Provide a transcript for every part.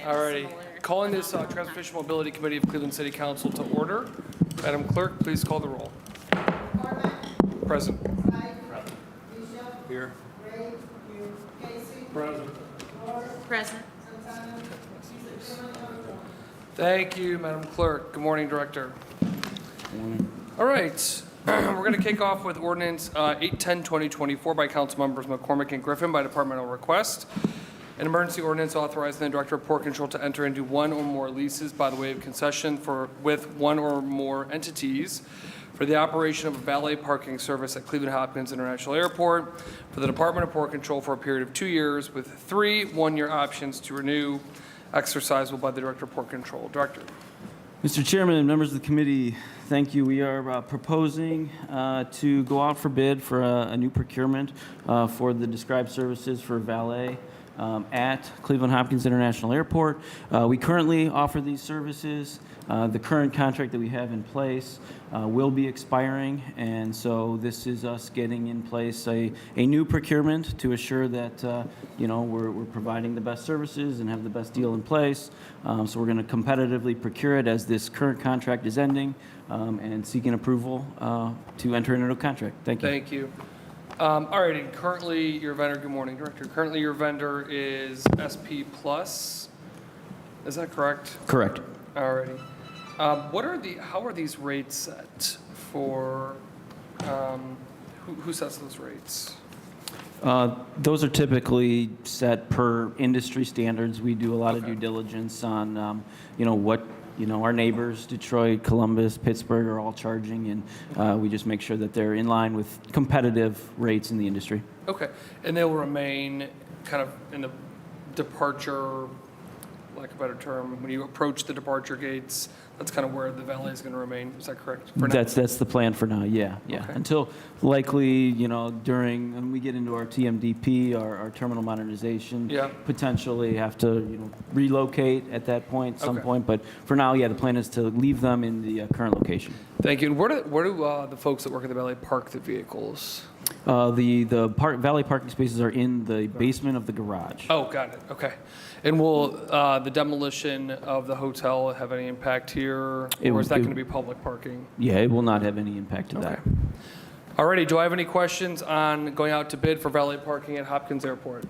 Alrighty, calling this Transportation Mobility Committee of Cleveland City Council to order. Madam Clerk, please call the roll. Present. Here. Present. Present. Thank you, Madam Clerk. Good morning, Director. All right, we're going to kick off with Ordinance 810-2024 by Council Members McCormick and Griffin by departmental request. An emergency ordinance authorizing the Director of Port Control to enter into one or more leases by the way of concession with one or more entities for the operation of a valet parking service at Cleveland Hopkins International Airport for the Department of Port Control for a period of 2 years with 3 one-year options to renew, exercisable by the Director of Port Control. Director. Mr. Chairman and members of the committee, thank you. We are proposing to go out for bid for a new procurement for the described services for valet at Cleveland Hopkins International Airport. We currently offer these services. The current contract that we have in place will be expiring, and so this is us getting in place a new procurement to assure that we're providing the best services and have the best deal in place. So we're going to competitively procure it as this current contract is ending, and seeking approval to enter into a contract. Thank you. Thank you. All righty, currently your vendor, good morning, Director. Currently your vendor is SP Plus. Is that correct? Correct. All righty. How are these rates set for, who sets those rates? Those are typically set per industry standards. We do a lot of due diligence on, what our neighbors, Detroit, Columbus, Pittsburgh, are all charging, and we just make sure that they're in line with competitive rates in the industry. Okay, and they will remain kind of in the departure, lack of a better term, when you approach the departure gates, that's kind of where the valet is going to remain. Is that correct? For now? That's the plan for now. Yeah. Okay. Until likely, during when we get into our TMDP, our terminal modernization, Yeah. potentially have to relocate at that point, at some Okay. point. But for now, yeah, the plan is to leave them in the current location. Thank you. And where do the folks that work at the valet park the vehicles? The valet parking spaces are in the basement of the garage. Oh, got it. Okay. And will the demolition of the hotel have any impact here, or is that going to be public parking? Yeah, it will not have any impact to that. Alrighty, do I have any questions on going out to bid for valet parking at Hopkins Airport?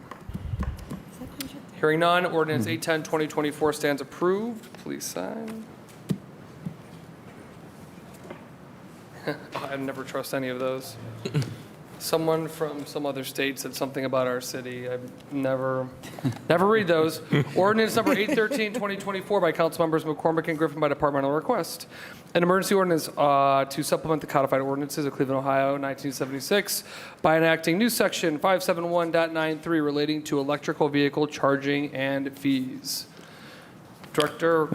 Hearing none, ordinance 810-2024 stands approved. Please sign. I never trust any of those. Someone from some other state said something about our city. I never read those. Ordinance number 813-2024 by council members McCormick and Griffin by departmental request. An emergency ordinance to supplement the codified ordinances of Cleveland, Ohio, 1976 by enacting new section 571.93 relating to electrical vehicle charging and fees. Director.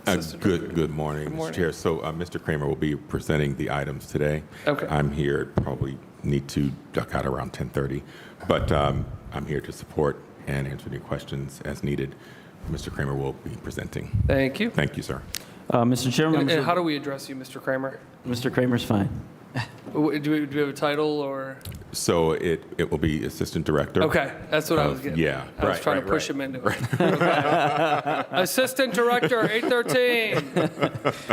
Good morning, Mr. Chair. So Mr. Kramer will be presenting the items today. Okay. I'm here, probably need to duck out around 10:30, but I'm here to support and answer any questions as needed. Mr. Kramer will be presenting. Thank you. Thank you, sir. Mr. Chairman, And how do we address you, Mr. Kramer? Mr. Kramer's fine. Do we have a title or? So it will be Assistant Director. Okay, that's what I was getting. Yeah, I was right, trying right, to push right. him into it. Okay. Assistant Director, 813.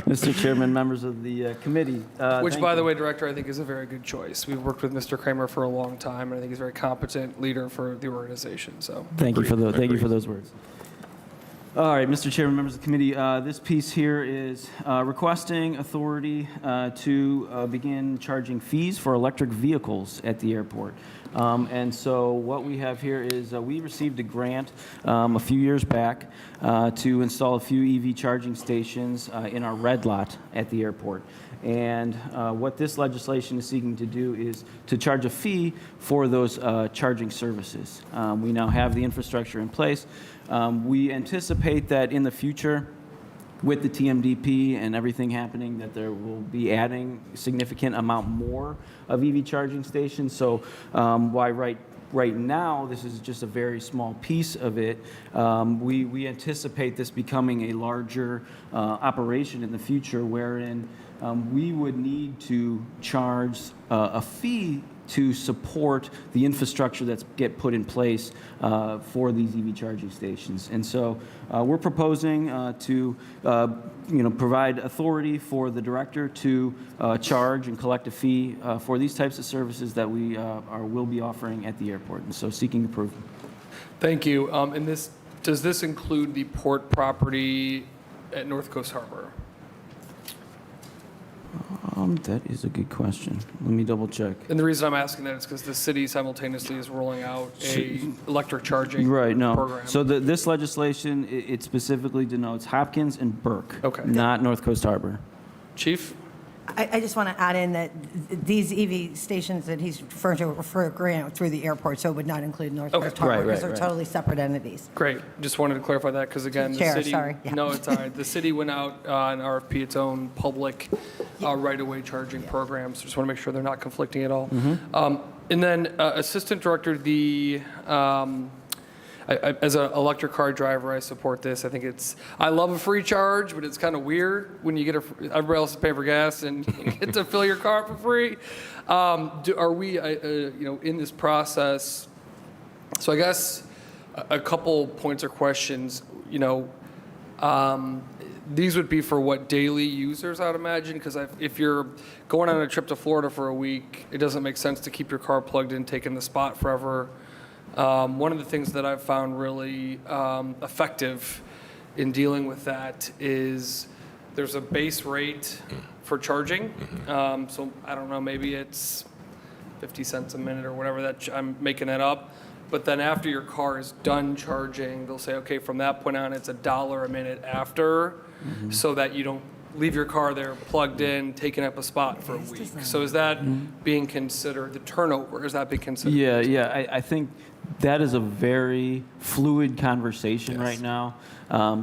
Mr. Chairman, members of the committee. Which, thank by the you. way, Director, I think is a very good choice. We've worked with Mr. Kramer for a long time, and I think he's a very competent leader for the organization. So, Thank you for Agreed. those words. All right, Mr. Chairman, members of the committee, this piece here is requesting authority to begin charging fees for electric vehicles at the airport. And so what we have here is we received a grant a few years back to install a few EV charging stations in our red lot at the airport. And what this legislation is seeking to do is to charge a fee for those charging services. We now have the infrastructure in place. We anticipate that in the future, with the TMDP and everything happening, that there will be adding a significant amount more of EV charging stations. So why right now, this is just a very small piece of it. We anticipate this becoming a larger operation in the future, wherein we would need to charge a fee to support the infrastructure that's get put in place for these EV charging stations. And so we're proposing to provide authority for the director to charge and collect a fee for these types of services that we will be offering at the airport. And so seeking approval. Thank you. And does this include the port property at North Coast Harbor? That is a good question. Let me double check. And the reason I'm asking that is because the city simultaneously is rolling out a electric charging Right, no. program. So this legislation, it specifically denotes Hopkins and Burke, Okay. not North Coast Harbor. Chief? I just want to add in that these EV stations that he's referring to refer through the airport, so it would not include North Okay. Coast Harbor, Right, because right, they're right. totally separate entities. Great. Just wanted to clarify that because again, the Chair, city. sorry. Yeah. No, it's all right. The city went out on RFP its own public right-of-way charging programs. Just want to make sure they're not conflicting at all. And then Assistant Director, as an electric car driver, I support this. I think I love a free charge, but it's kind of weird when you get everybody else is paying for gas and you get to fill your car for free. Are we, in this process? So I guess a couple points or questions. These would be for what daily users, I'd imagine, because if you're going on a trip to Florida for a week, it doesn't make sense to keep your car plugged in, taking the spot forever. One of the things that I've found really effective in dealing with that is there's a base rate for charging. So I don't know, maybe it's 50 cents a minute or whatever, I'm making that up. But then after your car is done charging, they'll say, okay, from that point on, it's $1 a minute after, so that you don't leave your car there plugged in, taking up a spot for a week. So is that being considered, the turnover, is that being considered? Yeah. I think that is a very fluid conversation right now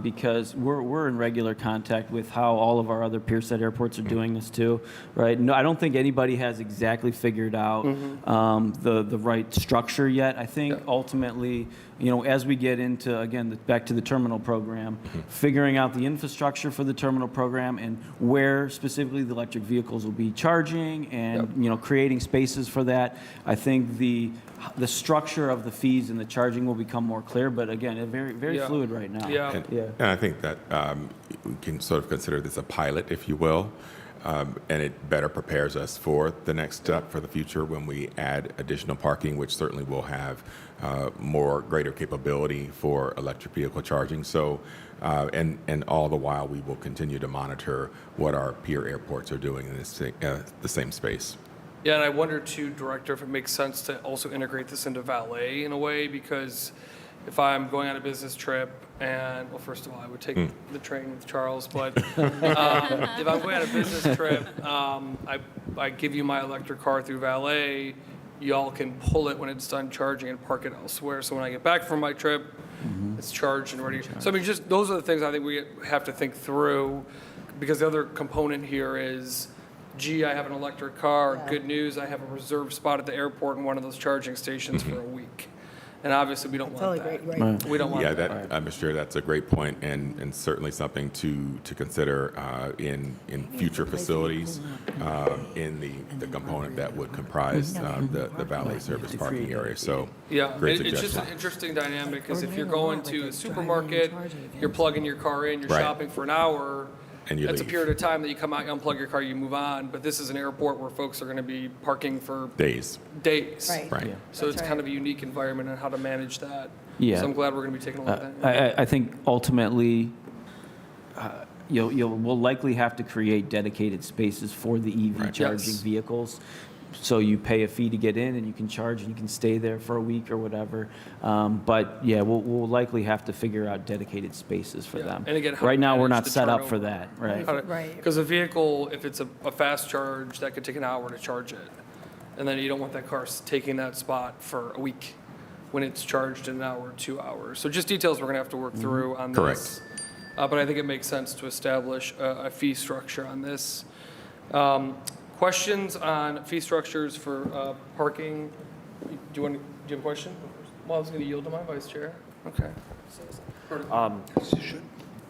because we're in regular contact with how all of our other peer set airports are doing this too, right? No, I don't think anybody has exactly figured out the right structure yet. I think ultimately, as we get into, again, back to the terminal program, figuring out the infrastructure for the terminal program and where specifically the electric vehicles will be charging and, creating spaces for that. I think the structure of the fees and the charging will become more clear, but again, very, very fluid right now. Yeah. And I think that we can sort of consider this a pilot, if you will, and it better prepares us for the next step for the future when we add additional parking, which certainly will have greater capability for electric vehicle charging. So, and all the while, we will continue to monitor what our peer airports are doing in the same space. Yeah, and I wonder too, Director, if it makes sense to also integrate this into valet in a way, because if I'm going on a business trip and, well, first of all, I would take the train with Charles, but if I'm going on a business trip, I give you my electric car through valet, y'all can pull it when it's done charging and park it elsewhere. So when I get back from my trip, it's charged and ready. So I mean, just those are the things I think we have to think through, because the other component here is, gee, I have an electric car. Yeah. Good news, I have a reserved spot at the airport in one of those charging stations for a week. And obviously, we don't want Totally that. great, right. We don't want Yeah, that. Mr. Chair, that's a great point, and certainly something to consider in future facilities in the component that would comprise the valet service parking area. So, Yeah, great it's just suggestion. an interesting dynamic, because if you're going to a supermarket, you're plugging your car in, you're Right. shopping for an hour, And you that's a leave. period of time that you come out, you unplug your car, you move on. But this is an airport where folks are going to be parking for Days, days. Right. right? Yeah. So it's That's kind of a unique environment on how to manage that. Yeah. So I'm glad we're going to be taking a look at that. I think ultimately, we'll likely have to create dedicated spaces for the EV Right. charging Yes. vehicles. So you pay a fee to get in and you can charge and you can stay there for a week or whatever. But yeah, we'll likely have to figure out dedicated spaces for Yeah. them. And again, how Right to now, we're manage not the set up for turnover. that, right? Right. Because a vehicle, if it's a fast charge, that could take an hour to charge it. And then you don't want that car taking that spot for a week when it's charged in an hour or 2 hours. So just details we're going to have to work through on Correct. this. But I think it makes sense to establish a fee structure on this. Questions on fee structures for parking? Do you have a question? Well, I was going to yield to my vice chair. Okay.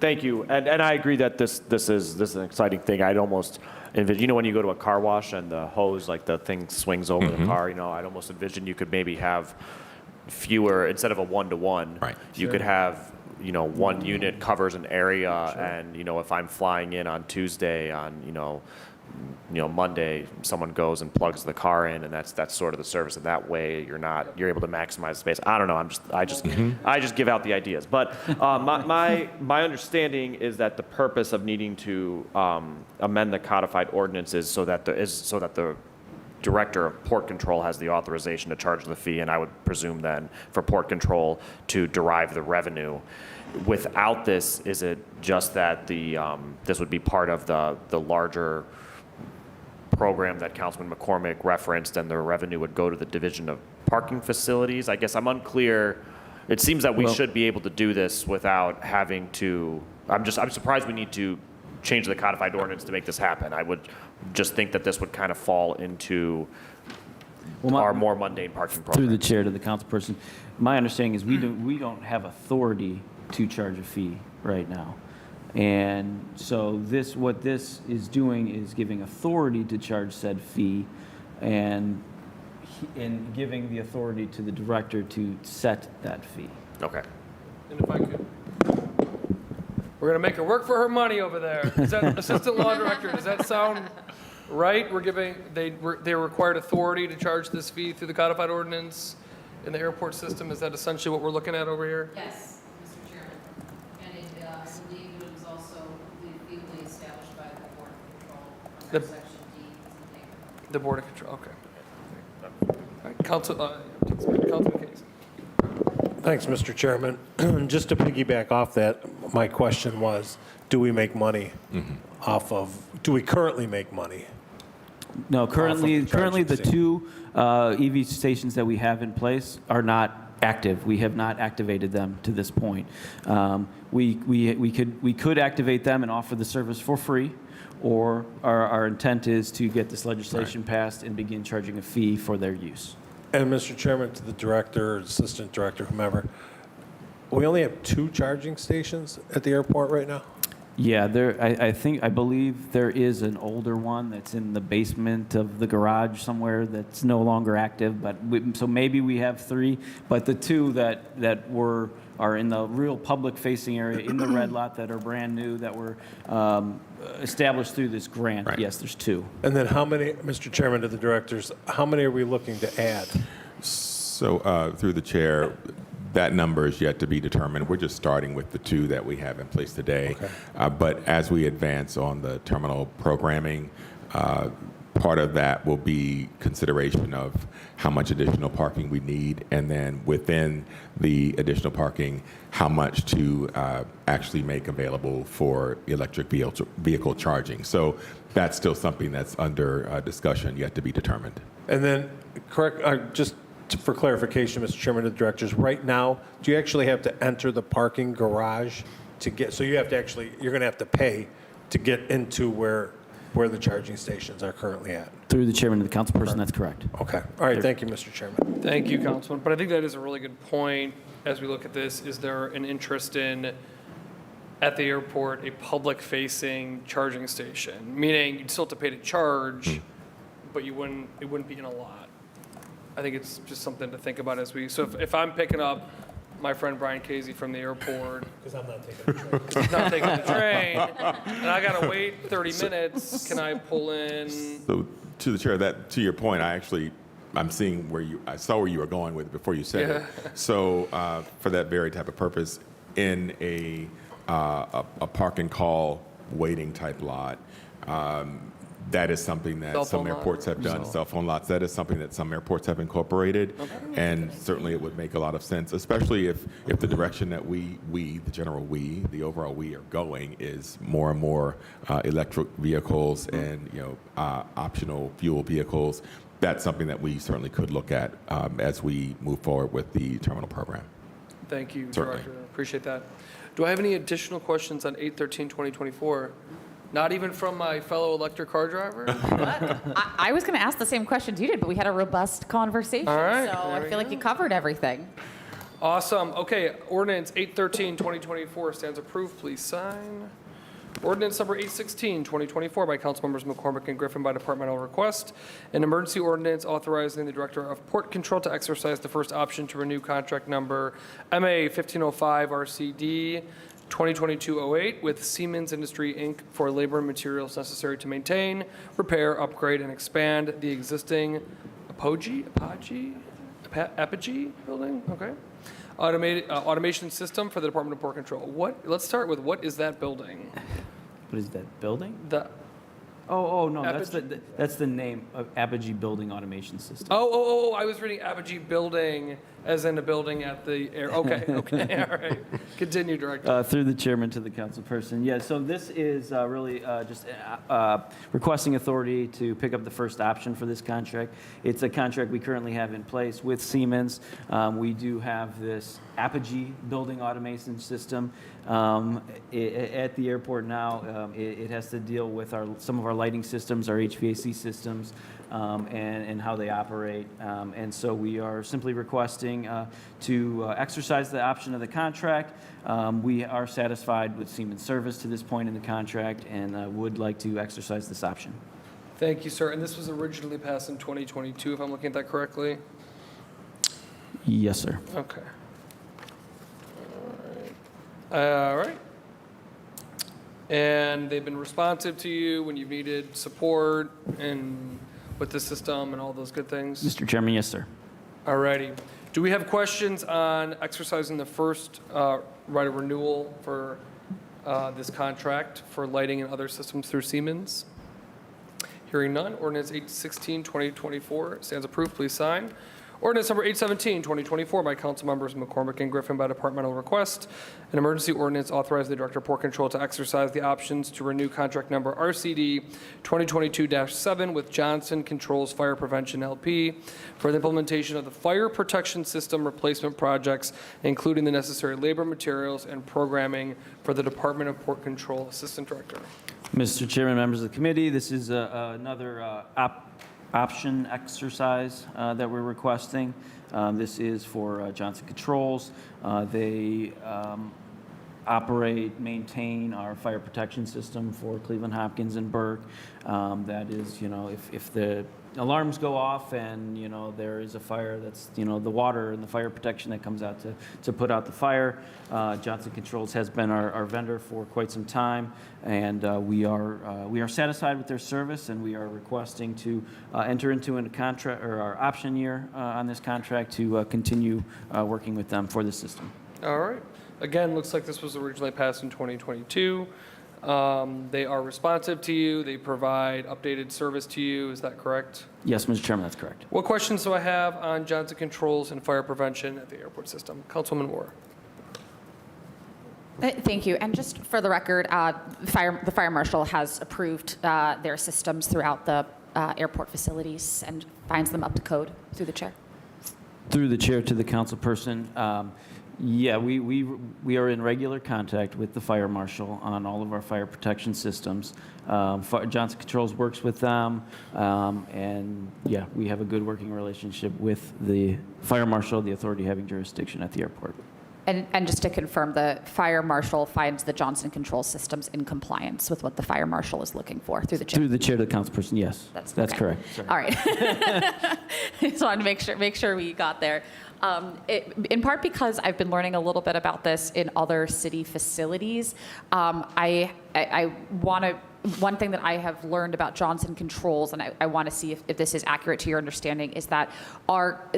Thank you, and I agree that this is an exciting thing. I'd almost envision, you know, when you go to a car wash and the hose, like the thing swings over the car. You know, I'd almost envision you could maybe have fewer instead of a 1-to-1. Right. You could have, you know, one unit covers an area, and you know, if I'm flying in on Tuesday, on Monday, someone goes and plugs the car in, and that's sort of the service. And that way, you're able to maximize space. I don't know. I just give out the ideas. But my understanding is that the purpose of needing to amend the codified ordinance is so that the director of port control has the authorization to charge the fee, and I would presume then for port control to derive the revenue. Without this, is it just that this would be part of the larger program that Councilman McCormick referenced, and the revenue would go to the Division of Parking Facilities? I guess I'm unclear. It seems that we should be able to do this without having to. I'm surprised we need to change the codified ordinance to make this happen. I would just think that this would kind of fall into our more mundane parking program. Through the chair to the councilperson, my understanding is we don't have authority to charge a fee right now. And so what this is doing is giving authority to charge said fee and giving the authority to the director to set that fee. Okay. And if I could, we're going to make her work for her money over there. Is that Assistant Law Director, does that sound right? They're required authority to charge this fee through the codified ordinance in the airport system. Is that essentially what we're looking at over here? Yes, Mr. Chairman. And I believe it was also legally established by the Board of Control under Section D. The Board of Control, okay. All right, Councilman Case. Thanks, Mr. Chairman. Just to piggyback off that, my question was, do we make money do we currently make money? No, currently the charging the station. two EV stations that we have in place are not active. We have not activated them to this point. We could activate them and offer the service for free, or our intent is to get this legislation passed and begin charging a fee for their use. And Mr. Chairman, to the director, assistant director, whomever, we only have 2 charging stations at the airport right now? Yeah, I believe there is an older one that's in the basement of the garage somewhere that's no longer active. But so maybe we have 3, but the 2 that are in the real public-facing area in the red lot that are brand new that were established through this grant. Right. Yes, there's 2. And then how many, Mr. Chairman, to the directors, how many are we looking to add? So through the chair, that number is yet to be determined. We're just starting with the 2 that we have in place today. Okay. But as we advance on the terminal programming, part of that will be consideration of how much additional parking we need, and then within the additional parking, how much to actually make available for electric vehicle charging. So that's still something that's under discussion, yet to be determined. And then, just for clarification, Mr. Chairman, to the directors, right now, do you actually have to enter the parking garage to get, so you have to actually, you're going to have to pay to get into where the charging stations are currently at? Through the chairman of the councilperson, that's correct. Okay. All right. Thank you, Mr. Chairman. Thank you, Councilman. But I think that is a really good point as we look at this. Is there an interest in, at the airport, a public-facing charging station? Meaning you'd still have to pay to charge, but it wouldn't be in a lot. I think it's just something to think about as so if I'm picking up my friend Brian Casey from the airport, Because I'm not taking the train. he's not taking the train, and I gotta wait 30 minutes, can I pull in? So to the chair, to your point, I'm seeing I saw where you were going with it before you said it. So for that very type of purpose, in a park and call waiting type lot, that is something that Cell some phone lot? airports have done, cell phone lots. That is something that some airports have incorporated. And certainly it would make a lot of sense, especially if the direction that the general the overall we are going is more and more electric vehicles and optional fuel vehicles. That's something that we certainly could look at as we move forward with the terminal program. Thank you, Certainly. Director, appreciate that. Do I have any additional questions on 8/13/2024? Not even from my fellow electric car driver? I was going to ask the same questions you did, but we had a robust conversation. All right, So there I we feel like go. you covered everything. Awesome. Okay, ordinance 813, 2024 stands approved. Please sign. Ordinance number 816, 2024 by Councilmembers McCormick and Griffin by departmental request. An emergency ordinance authorizing the Director of Port Control to exercise the first option to renew contract number MA 1505 RCD 2022-08 with Siemens Industry, Inc. for labor and materials necessary to maintain, repair, upgrade, and expand the existing Apogee building? Okay. Automation system for the Department of Port Control. Let's start with, what is that building? What is that, building? The, No, that's the name of Apogee Building Automation System. I was reading Apogee Building as in a building at the air. Okay, all right. Continue, Director. Through the chairman to the councilperson. Yeah, so this is really just requesting authority to pick up the first option for this contract. It's a contract we currently have in place with Siemens. We do have this Apogee Building Automation System at the airport now. It has to deal with some of our lighting systems, our HVAC systems, and how they operate. And so we are simply requesting to exercise the option of the contract. We are satisfied with Siemens service to this point in the contract and would like to exercise this option. Thank you, sir. And this was originally passed in 2022, if I'm looking at that correctly? Yes, sir. Okay. All right. And they've been responsive to you when you've needed support and with the system and all those good things? Mr. Chairman, yes, sir. All righty. Do we have questions on exercising the first right of renewal for this contract for lighting and other systems through Siemens? Hearing none, ordinance 816, 2024 stands approved. Please sign. Ordinance number 817, 2024 by council members McCormick and Griffin by departmental request. An emergency ordinance authorizing the Director of Port Control to exercise the options to renew contract number RCD 2022-7 with Johnson Controls Fire Prevention LP for the implementation of the fire protection system replacement projects, including the necessary labor, materials, and programming for the Department of Port Control. Assistant Director. Mr. Chairman, members of the committee, this is another option exercise that we're requesting. This is for Johnson Controls. They operate, maintain our fire protection system for Cleveland Hopkins and Burke. That is, if the alarms go off and, there is a fire, that's, the water and the fire protection that comes out to put out the fire. Johnson Controls has been our vendor for quite some time, and we are satisfied with their service, and we are requesting to enter into a contract, or our option year on this contract to continue working with them for the system. All right. Again, looks like this was originally passed in 2022. They are responsive to you. They provide updated service to you. Is that correct? Yes, Mr. Chairman, that's correct. What questions do I have on Johnson Controls and fire prevention at the airport system? Councilwoman Moore. Thank you. And just for the record, the fire marshal has approved their systems throughout the airport facilities and finds them up to code through the chair. Through the chair to the councilperson. Yeah, we are in regular contact with the fire marshal on all of our fire protection systems. Johnson Controls works with them, and yeah, we have a good working relationship with the fire marshal, the authority having jurisdiction at the airport. And just to confirm, the fire marshal finds the Johnson Control systems in compliance with what the fire marshal is looking for through the chair. Through the chair to the councilperson, yes. That's okay. correct. Sorry. All right. Just wanted to make sure we got there. In part because I've been learning a little bit about this in other city facilities. I want to. One thing that I have learned about Johnson Controls, and I want to see if this is accurate to your understanding, is that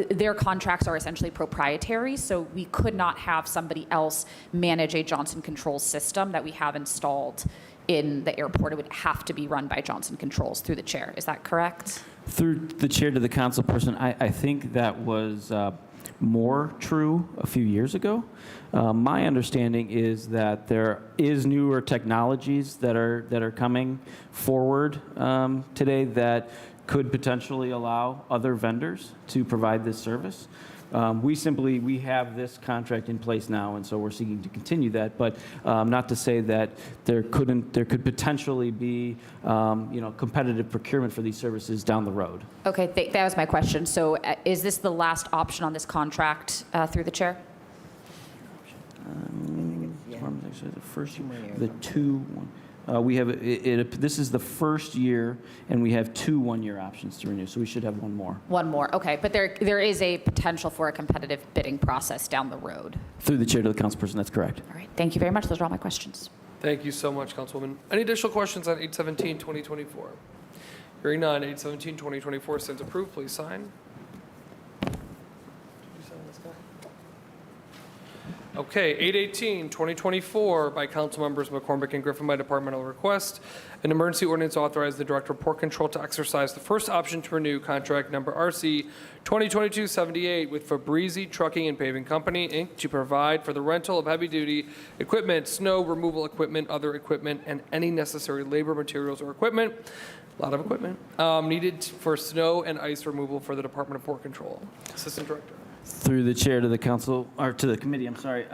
their contracts are essentially proprietary, so we could not have somebody else manage a Johnson Controls system that we have installed in the airport. It would have to be run by Johnson Controls through the chair. Is that correct? Through the chair to the councilperson, I think that was more true a few years ago. My understanding is that there is newer technologies that are coming forward today that could potentially allow other vendors to provide this service. We have this contract in place now, and so we're seeking to continue that. But not to say that there could potentially be, competitive procurement for these services down the road. Okay, that was my question. So is this the last option on this contract through the chair? so the first, the two, we have, this is the first year, and we have 2 one-year options to renew, so we should have one more. One more, okay. But there is a potential for a competitive bidding process down the road. Through the chair to the councilperson, that's correct. All right, thank you very much. Those are all my questions. Thank you so much, Councilwoman. Any additional questions on 817-2024? Hearing none, 817-2024 stands approved. Please sign. Did you sign this guy? Okay, 818-2024 by council members McCormick and Griffin by departmental request. An emergency ordinance authorized the Director of Port Control to exercise the first option to renew contract number RC 2022-78 with Fabrizi Trucking and Paving Company, Inc. to provide for the rental of heavy-duty equipment, snow removal equipment, other equipment, and any necessary labor, materials, or equipment, a lot of equipment, needed for snow and ice removal for the Department of Port Control. Assistant Director. Through the chair to the council, or to the committee, I'm sorry.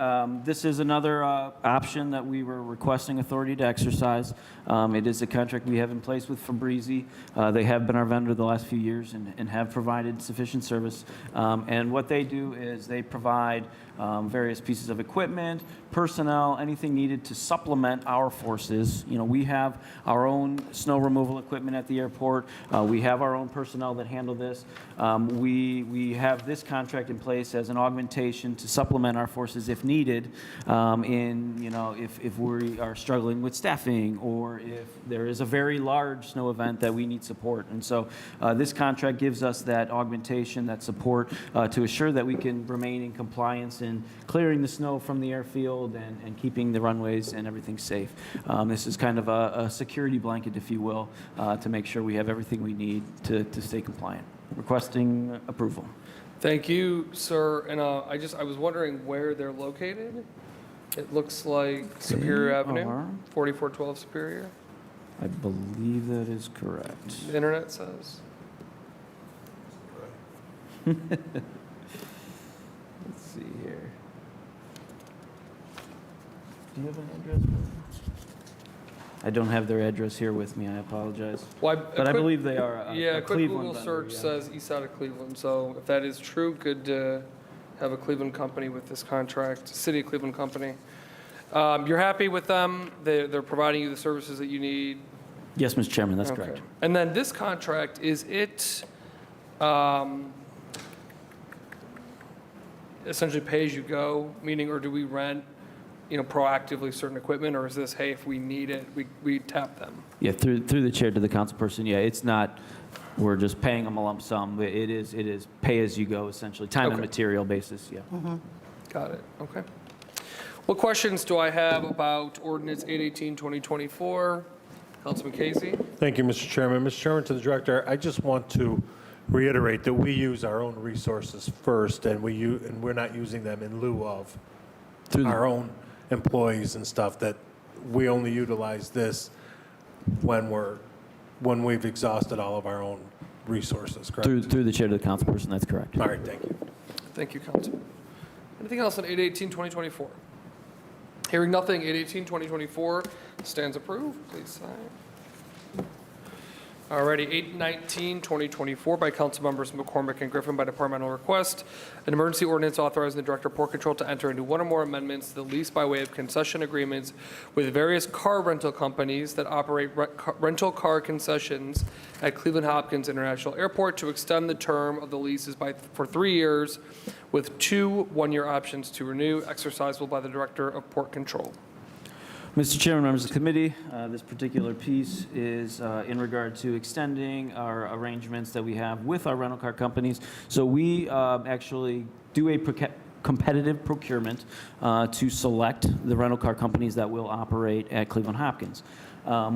This is another option that we were requesting authority to exercise. It is a contract we have in place with Fabrizi. They have been our vendor the last few years and have provided sufficient service. And what they do is they provide various pieces of equipment, personnel, anything needed to supplement our forces. You know, we have our own snow removal equipment at the airport. We have our own personnel that handle this. We have this contract in place as an augmentation to supplement our forces if needed, if we are struggling with staffing or if there is a very large snow event that we need support. And so this contract gives us that augmentation, that support to assure that we can remain in compliance in clearing the snow from the airfield and keeping the runways and everything safe. This is kind of a security blanket, if you will, to make sure we have everything we need to stay compliant. Requesting approval. Thank you, sir. And I was wondering where they're located. It looks like Superior Avenue, are. 4412 Superior. I believe that is correct. The internet says. Let's see here. Do you have an address? I don't have their address here with me. I apologize. Well, But I believe they are a Yeah, a quick Cleveland Google vendor, search yeah. says east side of Cleveland. So if that is true, good to have a Cleveland company with this contract, City of Cleveland company. You're happy with them? They're providing you the services that you need? Yes, Mr. Chairman, that's Okay. correct. And then this contract, is it essentially pay as you go, meaning, or do we rent, proactively certain equipment, or is this, hey, if we need it, we tap them? Yeah, through the chair to the councilperson, yeah, it's not, we're just paying them a lump sum. It is pay as you go, essentially, time and Okay. material basis, yeah. Got it, okay. What questions do I have about ordinance 818-2024? Councilman Casey? Thank you, Mr. Chairman. Mr. Chairman, to the director, I just want to reiterate that we use our own resources first, and we're not using them in lieu of our own employees and stuff, that we only utilize this when we've exhausted all of our own resources, correct? Through the chair to the councilperson, that's correct. All right, thank you. Thank you, Councilman. Anything else on 818-2024? Hearing nothing, 818-2024 stands approved. Please sign. Alrighty, 819-2024 by council members McCormick and Griffin by departmental request. An emergency ordinance authorizing the Director of Port Control to enter into one or more amendments to the lease by way of concession agreements with various car rental companies that operate rental car concessions at Cleveland Hopkins International Airport to extend the term of the leases for 3 years with 2 one-year options to renew, exercisable by the Director of Port Control. Mr. Chairman, members of the committee, this particular piece is in regard to extending our arrangements that we have with our rental car companies. So we actually do a competitive procurement to select the rental car companies that will operate at Cleveland Hopkins.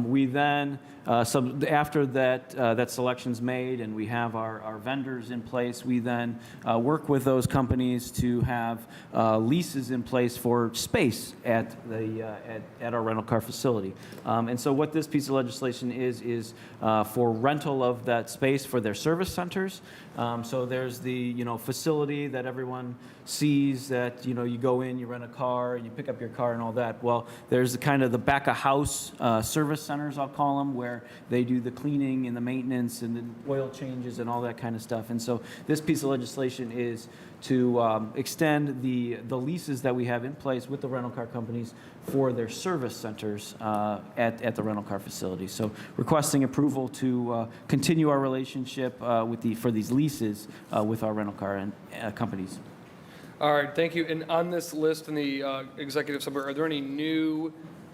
We then, after that selection's made and we have our vendors in place, we then work with those companies to have leases in place for space at our rental car facility. And so what this piece of legislation is for rental of that space for their service centers. So there's the facility that everyone sees that you go in, you rent a car, and you pick up your car and all that. Well, there's the kind of the back of house service centers, I'll call them, where where they do the cleaning and the maintenance and the oil changes and all that kind of stuff. And so this piece of legislation is to extend the leases that we have in place with the rental car companies for their service centers at the rental car facility. So requesting approval to continue our relationship for these leases with our rental car companies. All right, thank you. And on this list in the executive summary, are there any new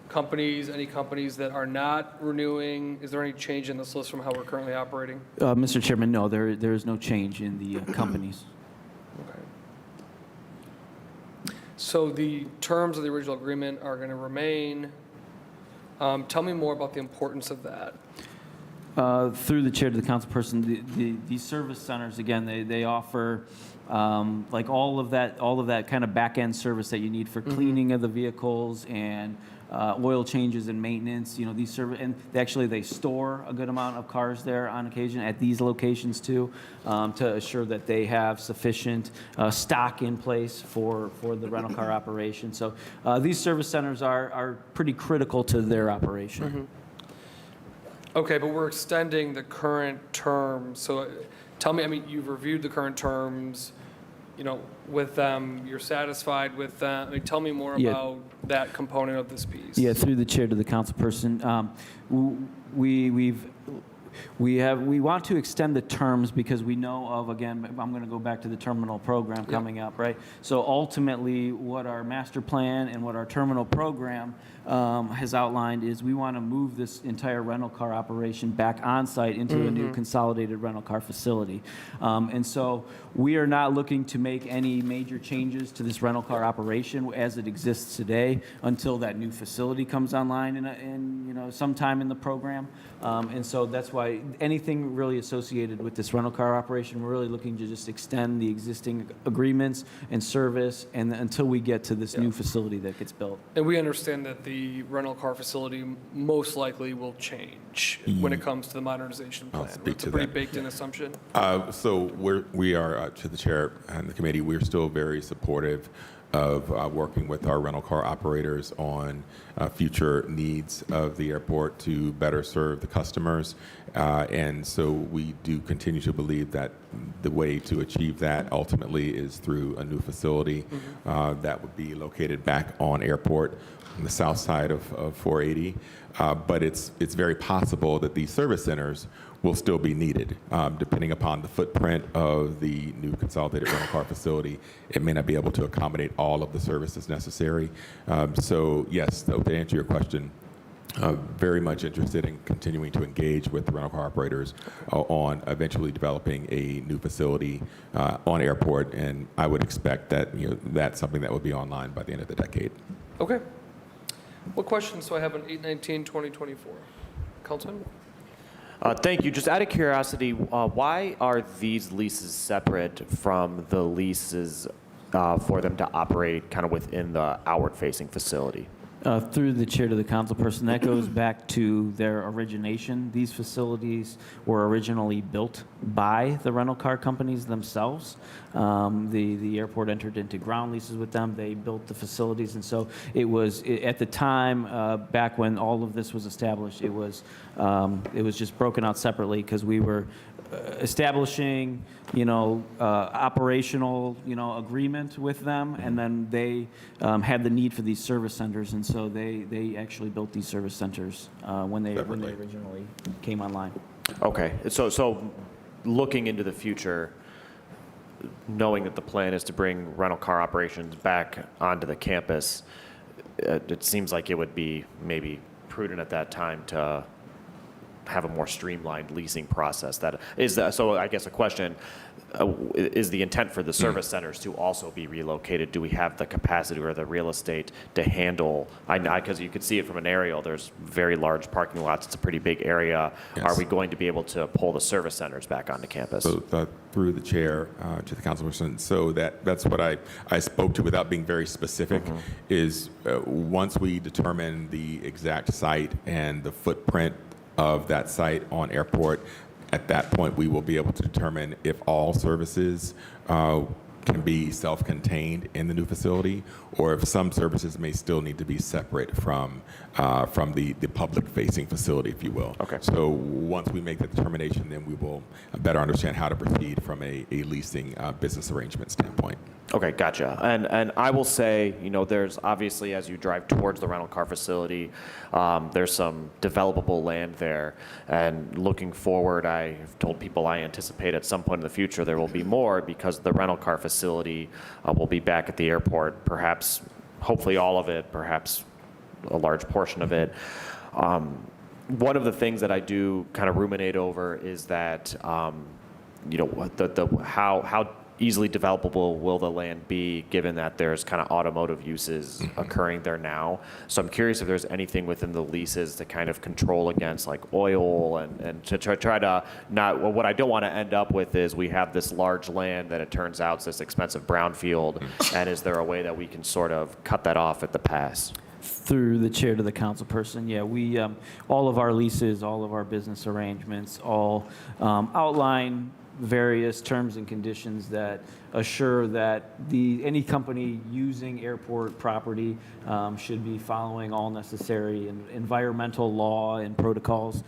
companies, any companies that are not renewing? Is there any change in this list from how we're currently operating? Mr. Chairman, no, there is no change in the companies. Okay. So the terms of the original agreement are going to remain. Tell me more about the importance of that. Through the chair to the councilperson, these service centers, again, they offer like all of that kind of back-end service that you need for cleaning of the vehicles and oil changes and maintenance. You know, these and they store a good amount of cars there on occasion at these locations too, to assure that they have sufficient stock in place for the rental car operation. So these service centers are pretty critical to their operation. Okay, but we're extending the current terms. So tell me, I mean, you've reviewed the current terms, you know, with them, you're satisfied with them. I mean, tell me more Yeah. about that component of this piece. Yeah, through the chair to the councilperson, we want to extend the terms because we know of, again, I'm going to go back to the terminal program coming up, right? So ultimately, what our master plan and what our terminal program has outlined is we want to move this entire rental car operation back on site into a new consolidated rental car facility. And so we are not looking to make any major changes to this rental car operation as it exists today until that new facility comes online in you know, sometime in the program. And so that's why anything really associated with this rental car operation, we're really looking to just extend the existing agreements and service and until we get to this new facility that gets built. And we understand that the rental car facility most likely will change when it comes to the modernization plan. speak It's to a pretty that. baked-in assumption. So we are, to the chair and the committee, we're still very supportive of working with our rental car operators on future needs of the airport to better serve the customers. And so we do continue to believe that the way to achieve that ultimately is through a new facility that would be located back on airport on the south side of 480. But it's very possible that these service centers will still be needed, depending upon the footprint of the new consolidated rental car facility. It may not be able to accommodate all of the services necessary. So yes, to answer your question, very much interested in continuing to engage with the rental car operators on eventually developing a new facility on airport, and I would expect that that's something that will be online by the end of the decade. Okay. What questions do I have on 8/19/2024? Councilman? Thank you. Just out of curiosity, why are these leases separate from the leases for them to operate kind of within the outward-facing facility? Through the chair to the councilperson, that goes back to their origination. These facilities were originally built by the rental car companies themselves. The airport entered into ground leases with them. They built the facilities, and so it was at the time back when all of this was established. It was just broken out separately because we were establishing, operational, agreement with them, and then they had the need for these service centers, and so they actually built these service centers when they originally came online. Okay. So looking into the future, knowing that the plan is to bring rental car operations back onto the campus, it seems like it would be maybe prudent at that time to have a more streamlined leasing process. So I guess a question, is the intent for the service centers to also be relocated? Do we have the capacity or the real estate to handle, because you could see it from an aerial, there's very large parking lots, it's a pretty big area. Yes. Are we going to be able to pull the service centers back onto campus? So through the chair to the councilperson, so that's what I spoke to without being very specific, is once we determine the exact site and the footprint of that site on airport, at that point we will be able to determine if all services can be self-contained in the new facility, or if some services may still need to be separate from the public-facing facility, if you will. Okay. So once we make the determination, then we will better understand how to proceed from a leasing business arrangement standpoint. Okay, gotcha. And I will say, there's obviously, as you drive towards the rental car facility, there's some developable land there. And looking forward, I have told people I anticipate at some point in the future there will be more, because the rental car facility will be back at the airport, perhaps, hopefully all of it, perhaps a large portion of it. One of the things that I do kind of ruminate over is that, how easily developable will the land be, given that there's kind of automotive uses occurring there now. So I'm curious if there's anything within the leases to kind of control against like oil and to try to not, well, what I don't want to end up with is we have this large land that it turns out is this expensive brownfield, and is there a way that we can sort of cut that off at the pass? Through the chair to the council person, yeah, we, all of our leases, all of our business arrangements, all outline various terms and conditions that assure that any company using airport property should be following all necessary environmental law and protocols.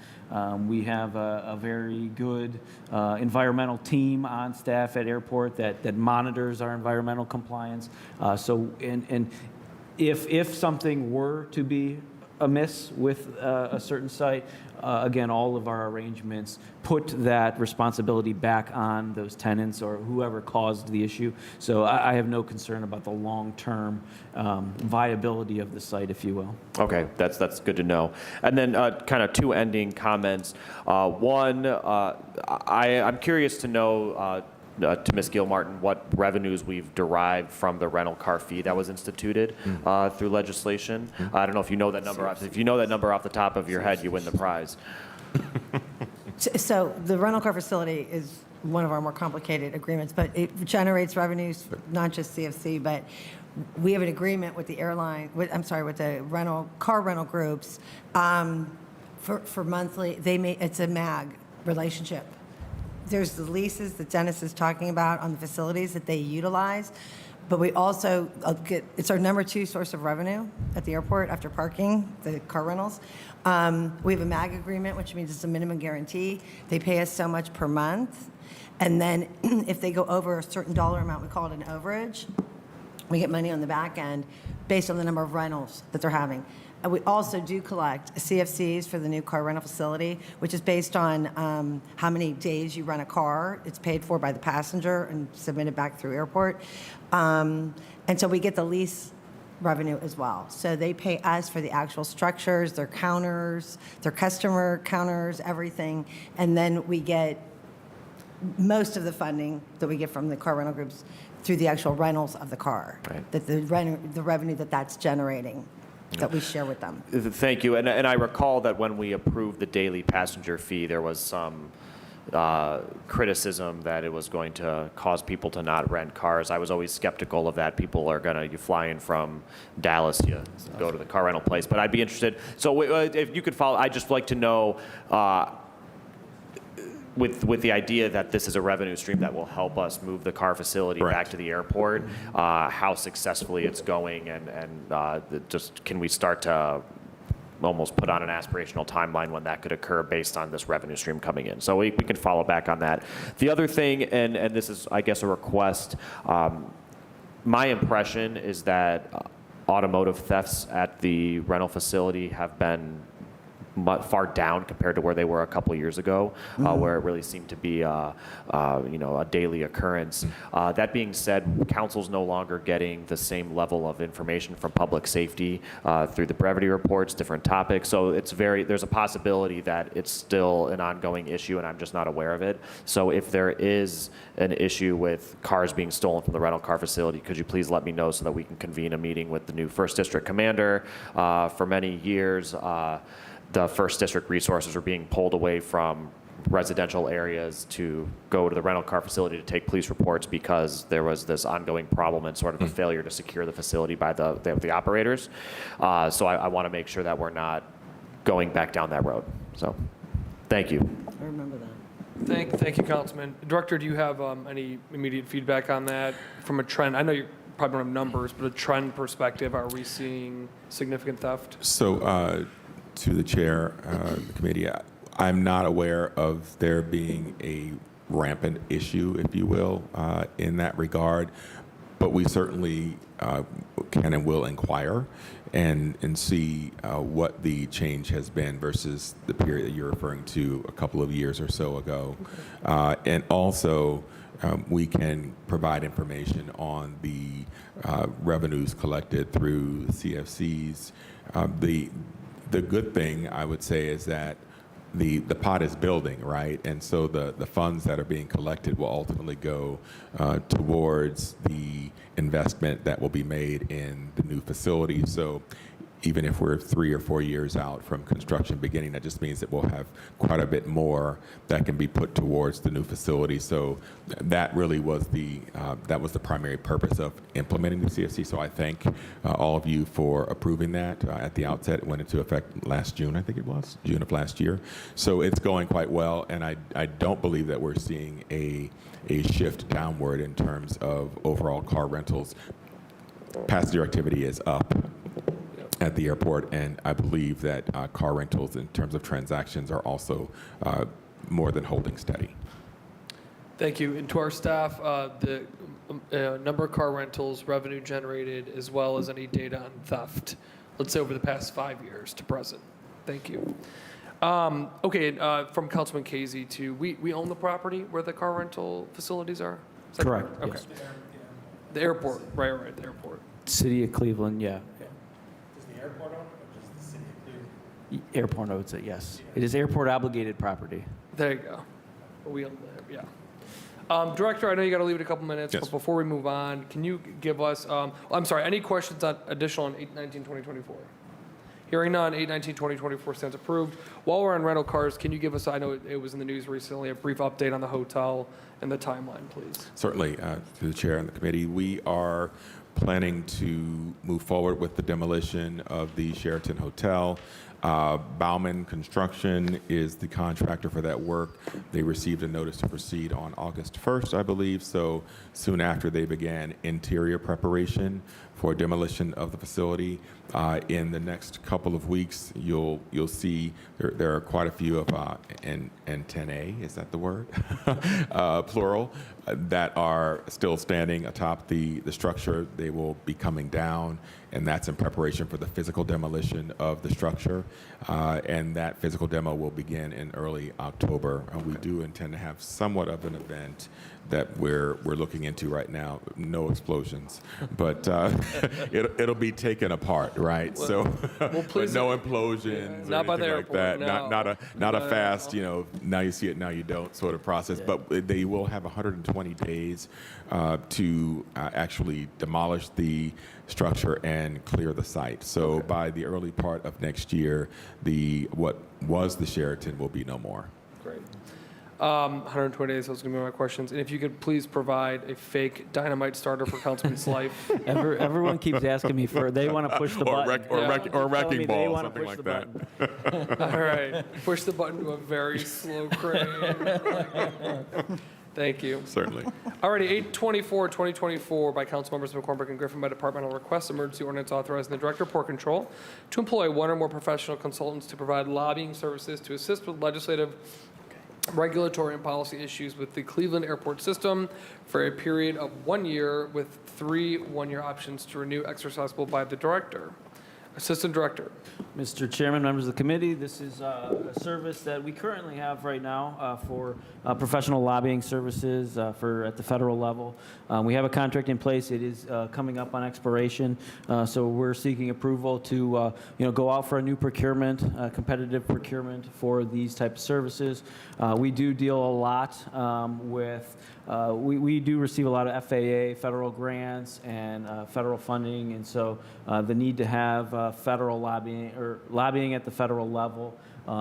We have a very good environmental team on staff at airport that monitors our environmental compliance. If something were to be amiss with a certain site, again, all of our arrangements put that responsibility back on those tenants or whoever caused the issue. So I have no concern about the long-term viability of the site, if you will. Okay, that's good to know. And then kind of two ending comments. One, I'm curious to know, to Ms. Gilmartin, what revenues we've derived from the rental car fee that was instituted through legislation. I don't know if you know that number. If you know that number off the top of your head, you win the prize. So the rental car facility is one of our more complicated agreements, but it generates revenues, not just CFC, but we have an agreement with the airline, with the car rental groups for monthly. It's a MAG relationship. There's the leases that Dennis is talking about on the facilities that they utilize, but we also it's our number 2 source of revenue at the airport after parking, the car rentals. We have a MAG agreement, which means it's a minimum guarantee. They pay us so much per month, and then if they go over a certain dollar amount, we call it an overage. We get money on the back end based on the number of rentals that they're having. And we also do collect CFCs for the new car rental facility, which is based on how many days you rent a car. It's paid for by the passenger and submitted back through airport. And so we get the lease revenue as well. So they pay us for the actual structures, their counters, their customer counters, everything. And then we get most of the funding that we get from the car rental groups through the actual rentals of the car, Right. that the revenue that's generating, that we share with them. Thank you. And I recall that when we approved the daily passenger fee, there was some criticism that it was going to cause people to not rent cars. I was always skeptical of that. People are you fly in from Dallas, you go to the car rental place. But I'd be interested. So if you could follow, I'd just like to know, with the idea that this is a revenue stream that will help us move the car facility Correct. back to the airport, how successfully it's going, and just can we start to almost put on an aspirational timeline when that could occur based on this revenue stream coming in. So we can follow back on that. The other thing, and this is, I guess, a request, my impression is that automotive thefts at the rental facility have been far down compared to where they were a couple of years ago, where it really seemed to be a daily occurrence. That being said, council's no longer getting the same level of information from public safety through the brevity reports, different topics. So there's a possibility that it's still an ongoing issue, and I'm just not aware of it. So if there is an issue with cars being stolen from the rental car facility, could you please let me know so that we can convene a meeting with the new 1st District Commander? For many years, the 1st District resources are being pulled away from residential areas to go to the rental car facility to take police reports because there was this ongoing problem and sort of a failure to secure the facility by the operators. So I want to make sure that we're not going back down that road. So thank you. I remember that. Thank you, Councilman. Director, do you have any immediate feedback on that from a trend? I know you probably don't have numbers, but a trend perspective, are we seeing significant theft? So, to the chair, the committee, I'm not aware of there being a rampant issue, if you will, in that regard, but we certainly can and will inquire and see what the change has been versus the period that you're referring to a couple of years or so ago. And also, we can provide information on the revenues collected through CFCs. The good thing, I would say, is that the pot is building, right? And so the funds that are being collected will ultimately go towards the investment that will be made in the new facility. So even if we're 3 or 4 years out from construction beginning, that just means that we'll have quite a bit more that can be put towards the new facility. So that really was the primary purpose of implementing the CFC. So I thank all of you for approving that at the outset. It went into effect last June, I think it was, June of last year. So it's going quite well, and I don't believe that we're seeing a shift downward in terms of overall car rentals. Passenger activity is up at the airport, and I believe that car rentals in terms of transactions are also more than holding steady. Thank you. And to our staff, the number of car rentals, revenue generated, as well as any data on theft, let's say over the past 5 years to present. Thank you. Okay, from Councilman Casey to, we own the property where the car rental facilities are? Is that Correct, Okay. yes. The airport, right, the airport. City of Cleveland, yeah. Does the airport own it, or just the city of Cleveland? Airport owns it, yes. It is airport obligated property. There you go. We own the, yeah. Director, I know you got to leave it a couple minutes, Yes. but before we move on, can you give us, I'm sorry, any questions on additional on 8/19/2024? Hearing none, 8/19/2024 stands approved. While we're on rental cars, can you give us, I know it was in the news recently, a brief update on the hotel and the timeline, please? Certainly, to the chair and the committee, we are planning to move forward with the demolition of the Sheraton Hotel. Bauman Construction is the contractor for that work. They received a notice to proceed on August 1st, I believe, so soon after they began interior preparation for demolition of the facility. In the next couple of weeks, you'll see there are quite a few of antennae, is that the word? Plural, that are still standing atop the structure. They will be coming down, and that's in preparation for the physical demolition of the structure. And that physical demo will begin in early October. We do intend to have somewhat of an event that we're looking into right now. No explosions, but it'll be taken apart, right? So, please, but no implosions not or by the anything like airport, that. no. Not a fast, now you see it, now you don't sort of process. But they will have 120 days to actually demolish the structure and clear the site. So by the early part of next year, what was the Sheraton will be no more. Great. 120 days, those are going to be my questions. And if you could please provide a fake dynamite starter for Councilman's life. Everyone keeps asking me they want to push the button. Or Telling me wrecking they ball, wanna something push like the that. button. All right. Push the button to a very slow crane. Thank you. Certainly. Alrighty, 8/24/2024 by Councilmembers McCormick and Griffin by departmental request, emergency ordinance authorizing the Director of Port Control to employ one or more professional consultants to provide lobbying services to assist with legislative, regulatory, and policy issues with the Cleveland Airport system for a period of 1 year with 3 one-year options to renew exercisable by the Director. Assistant Director. Mr. Chairman, members of the committee, this is a service that we currently have right now for professional lobbying services at the federal level. We have a contract in place. It is coming up on expiration, so we're seeking approval to go out for a new procurement, competitive procurement for these types of services. We do deal a lot with. We do receive a lot of FAA, federal grants, and federal funding, and so the need to have federal lobbying or lobbying at the federal level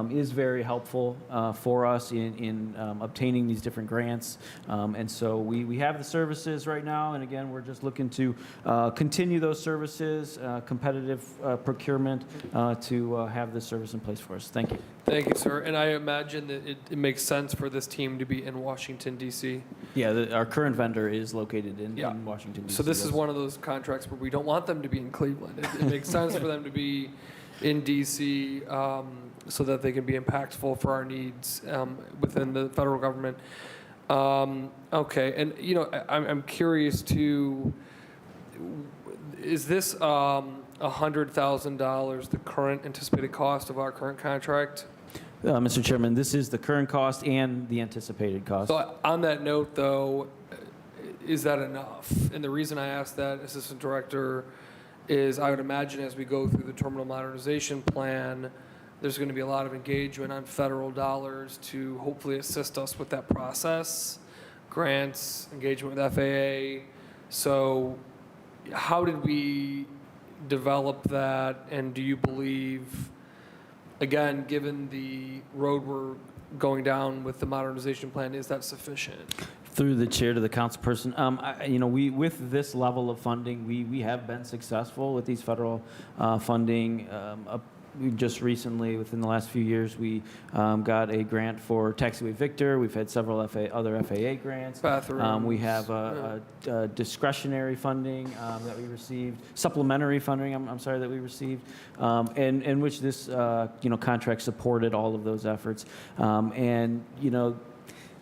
is very helpful for us in obtaining these different grants. And so we have the services right now, and again, we're just looking to continue those services, competitive procurement, to have this service in place for us. Thank you. Thank you, sir. And I imagine that it makes sense for this team to be in Washington, D.C. Yeah, our current vendor is located in Yeah. Washington, D.C. So this is Yes. one of those contracts where we don't want them to be in Cleveland. It makes sense for them to be in D.C. So that they can be impactful for our needs within the federal government. Okay, and I'm curious too. Is this $100,000 the current anticipated cost of our current contract? Mr. Chairman, this is the current cost and the anticipated cost. So on that note, though, is that enough? And the reason I ask that, Assistant Director, is I would imagine as we go through the terminal modernization plan, there's going to be a lot of engagement on federal dollars to hopefully assist us with that process, grants, engagement with FAA. So how did we develop that, and do you believe, again, given the road we're going down with the modernization plan, is that sufficient? Through the chair to the councilperson, we with this level of funding, we have been successful with these federal funding. We just recently, within the last few years, we got a grant for Taxiway Victor. We've had several other FAA grants. Bathrooms. We have discretionary funding that we received, supplementary funding. I'm sorry, that we received, and which this contract supported all of those efforts.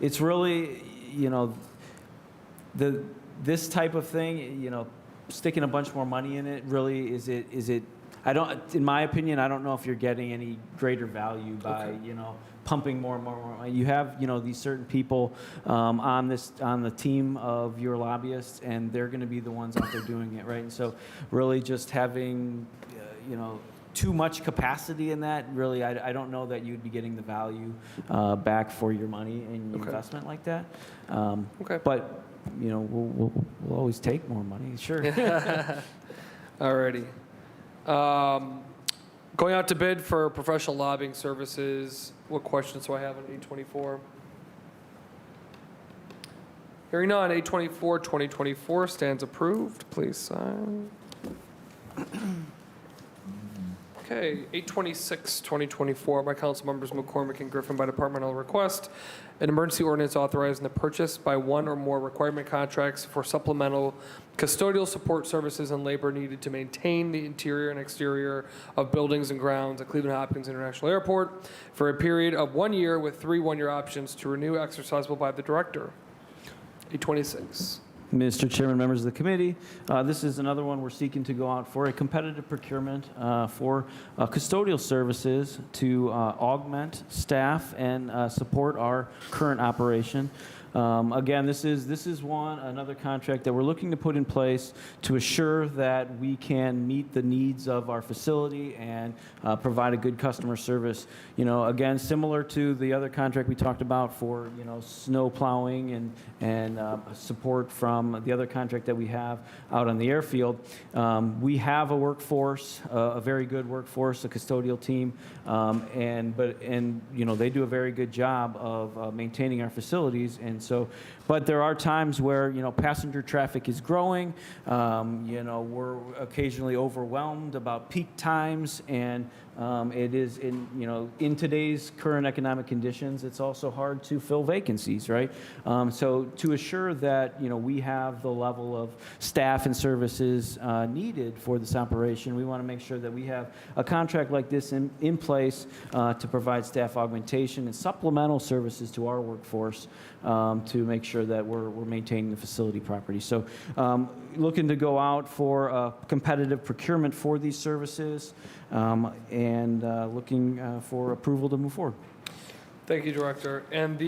It's really this type of thing. Sticking a bunch more money in it really is it. In my opinion, I don't know if you're getting any greater value by, pumping more and more money. You have, these certain people on the team of your lobbyists, and they're going to be the ones out there doing it, right? And so really just having, too much capacity in that, really, I don't know that you'd be getting the value back for your money in investment like that. Okay. But, we'll always take more money, sure. Alrighty. Going out to bid for professional lobbying services. What questions do I have on 824? Hearing none, 824, 2024 stands approved. Please sign. Okay, 826, 2024 by council members McCormick and Griffin by departmental request. An emergency ordinance authorizing the purchase by one or more requirement contracts for supplemental custodial support services and labor needed to maintain the interior and exterior of buildings and grounds at Cleveland Hopkins International Airport for a period of 1 year with 3 one-year options to renew exercisable by the director. 826. Mr. Chairman, members of the committee, this is another one we're seeking to go out for a competitive procurement for custodial services to augment staff and support our current operation. Again, this is another contract that we're looking to put in place to assure that we can meet the needs of our facility and provide a good customer service. Again, similar to the other contract we talked about for snow plowing and support from the other contract that we have out on the airfield. We have a workforce, a very good workforce, a custodial team, and they do a very good job of maintaining our facilities. And so, but there are times where, passenger traffic is growing. We're occasionally overwhelmed about peak times, and it is in today's current economic conditions, it's also hard to fill vacancies, right? So to assure that, we have the level of staff and services needed for this operation, we want to make sure that we have a contract like this in place to provide staff augmentation and supplemental services to our workforce to make sure that we're maintaining the facility property. So looking to go out for competitive procurement for these services and looking for approval to move forward. Thank you, Director. And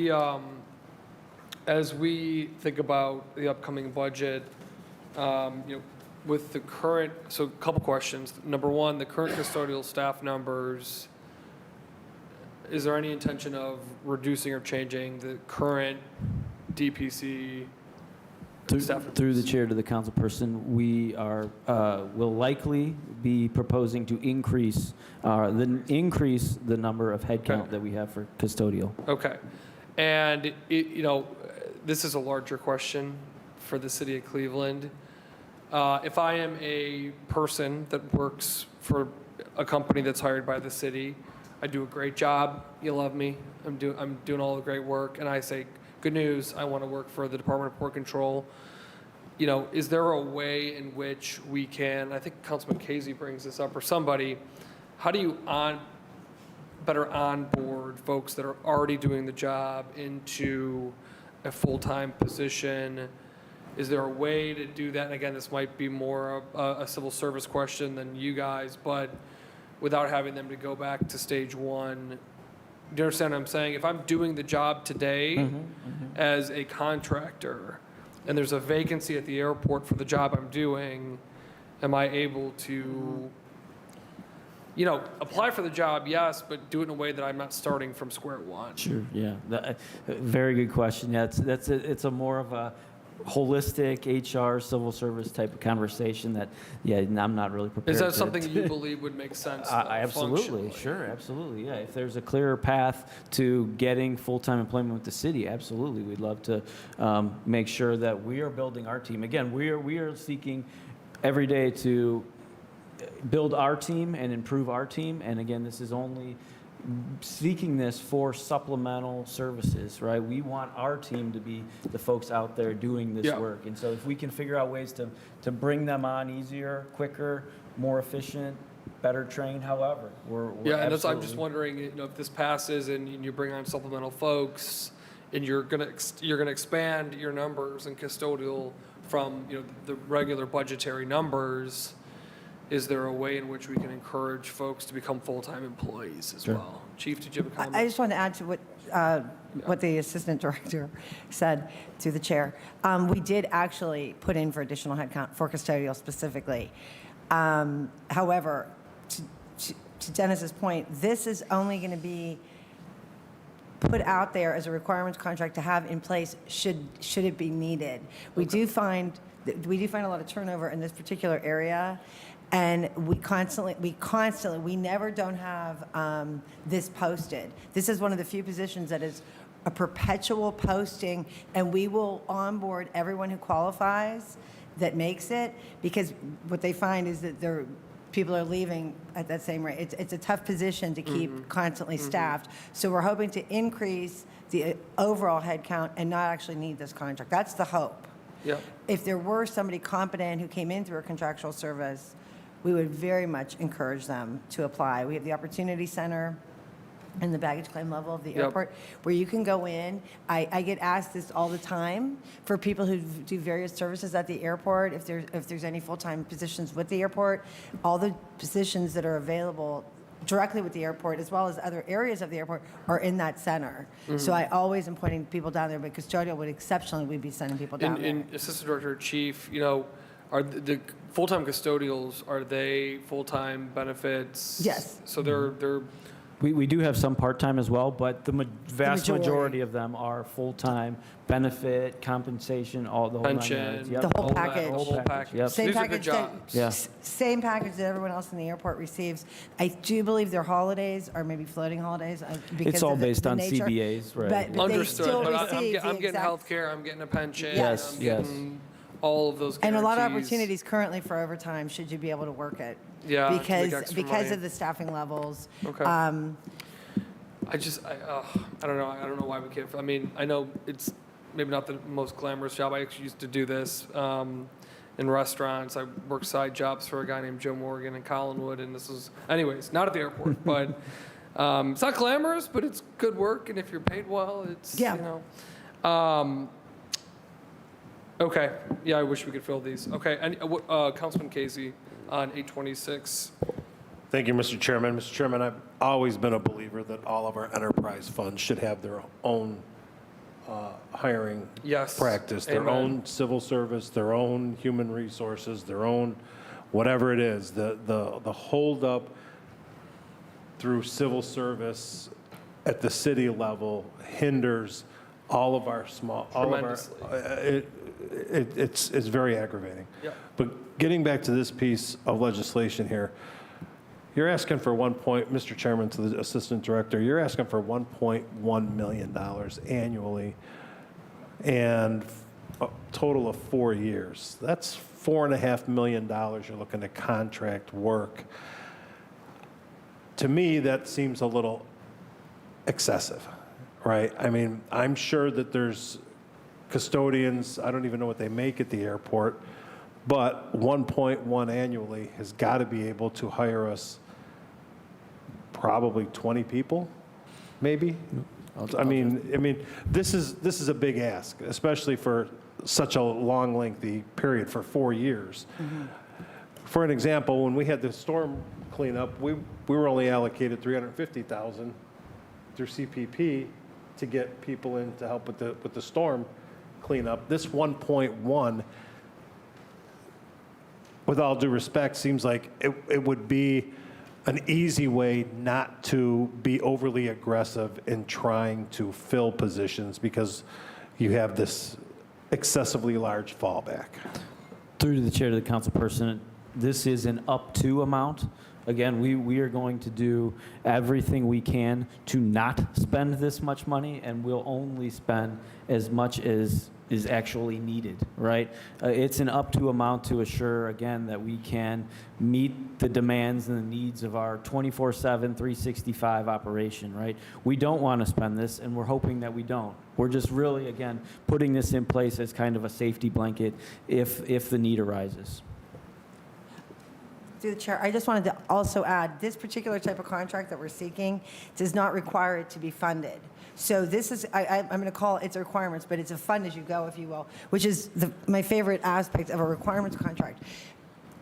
as we think about the upcoming budget, with the current, so a couple questions. Number one, the current custodial staff numbers, is there any intention of reducing or changing the current DPC staff. Through the chair to the councilperson, we are, will likely be proposing to increase the number of headcount Okay. that we have for custodial. Okay. And, you know, this is a larger question for the city of Cleveland. If I am a person that works for a company that's hired by the city, I do a great job, you love me, I'm doing all the great work, and I say, good news, I want to work for the Department of Port Control. You know, is there a way in which we can, I think Councilman Casey brings this up, or somebody, how do you better onboard folks that are already doing the job into a full-time position? Is there a way to do that? And again, this might be more a civil service question than you guys, but without having them to go back to stage one. Do you understand what I'm saying? If I'm doing the job today as a contractor and there's a vacancy at the airport for the job I'm doing, am I able to, you know, apply for the job, yes, but do it in a way that I'm not starting from square one? Sure, yeah. Very good question. Yeah, it's a more of a holistic HR, civil service type of conversation that, yeah, I'm not really prepared Is that to- something you believe would make sense? Absolutely, functionally? sure, absolutely, yeah. If there's a clearer path to getting full-time employment with the city, absolutely, we'd love to make sure that we are building our team. Again, we are seeking every day to build our team and improve our team, and again, this is only seeking this for supplemental services, right? We want our team to be the folks out there doing this Yeah. work. And so if we can figure out ways to bring them on easier, quicker, more efficient, better trained, however, we're Yeah, and that's, I'm absolutely- just wondering, you know, if this passes and you bring on supplemental folks, and you're gonna expand your numbers in custodial from, you know, the regular budgetary numbers, is there a way in which we can encourage folks to become full-time employees as Sure. well? Chief, did you have a comment? I just want to add to what the assistant director said to the chair. We did actually put in for additional headcount for custodial specifically. However, to Dennis's point, this is only going to be put out there as a requirements contract to have in place should it be needed. We do find a lot of turnover in this particular area, and we never don't have this posted. This is one of the few positions that is a perpetual posting, and we will onboard everyone who qualifies that makes it, because what they find is that people are leaving at that same rate. It's a tough position to keep constantly staffed. So we're hoping to increase the overall headcount and not actually need this contract. That's the hope. Yeah. If there were somebody competent who came in through a contractual service, we would very much encourage them to apply. We have the Opportunity Center in the baggage claim level of the Yep. airport, where you can go in. I get asked this all the time for people who do various services at the airport, if there's any full-time positions with the airport. All the positions that are available directly with the airport, as well as other areas of the airport, are in that center. So I always am pointing people down there, but custodial would exceptionally, we'd be sending people down there. And Assistant Director, Chief, you know, are the full-time custodials, are they full-time benefits? Yes. So they're We do have some part-time as well, but the vast majority. majority of them are full-time, benefit, compensation, all the whole 9 yards. pension. Yep. The whole all that, package. The whole Whole package. Yep. So Same these are good package that, jobs. Yeah. same package that everyone else in the airport receives. I do believe their holidays are maybe floating holidays because It's all of the- based the on nature. CBAs, right? But they Understood, still but receive I'm the getting exact- health care, I'm getting a pension. Yes, I'm yes. getting all of those And guarantees. a lot of opportunities currently for overtime, should you be able to work it. Yeah, to make Because extra because money. of the staffing levels. Okay. I don't know. I don't know why we can't. I mean, I know it's maybe not the most glamorous job. I actually used to do this in restaurants. I worked side jobs for a guy named Joe Morgan in Collinwood, and this was, anyways, not at the airport, but it's not glamorous, but it's good work, and if you're paid well, it's, Yeah. you know. Okay, yeah, I wish we could fill these. Okay, and Councilman Casey on 826. Thank you, Mr. Chairman. Mr. Chairman, I've always been a believer that all of our enterprise funds should have their own hiring Yes. practice, their Amen. own civil service, their own human resources, their own whatever it is. The holdup through civil service at the city level hinders all of our small, all of our, Tremendously. it's very aggravating. Yep. But getting back to this piece of legislation here, you're asking for Mr. Chairman, to the Assistant Director, you're asking for $1.1 million annually and a total of 4 years. That's $4.5 million you're looking to contract work. To me, that seems a little excessive, right? I mean, I'm sure that there's custodians, I don't even know what they make at the airport, but 1.1 annually has got to be able to hire us probably 20 people, maybe. I mean, this is a big ask, especially for such a long, lengthy period for 4 years. For an example, when we had the storm cleanup, we were only allocated $350,000 through CPP to get people in to help with the storm cleanup. This 1.1, with all due respect, seems like it would be an easy way not to be overly aggressive in trying to fill positions because you have this excessively large fallback. Through to the chair to the council person, this is an up to amount. Again, we are going to do everything we can to not spend this much money, and we'll only spend as much as is actually needed, right? It's an up to amount to assure, again, that we can meet the demands and the needs of our 24/7, 365 operation, right? We don't want to spend this, and we're hoping that we don't. We're just really, again, putting this in place as kind of a safety blanket if the need arises. Through the chair, I just wanted to also add, this particular type of contract that we're seeking does not require it to be funded. So this is, I'm going to call it's a requirements, but it's a fund as you go, if you will, which is my favorite aspect of a requirements contract.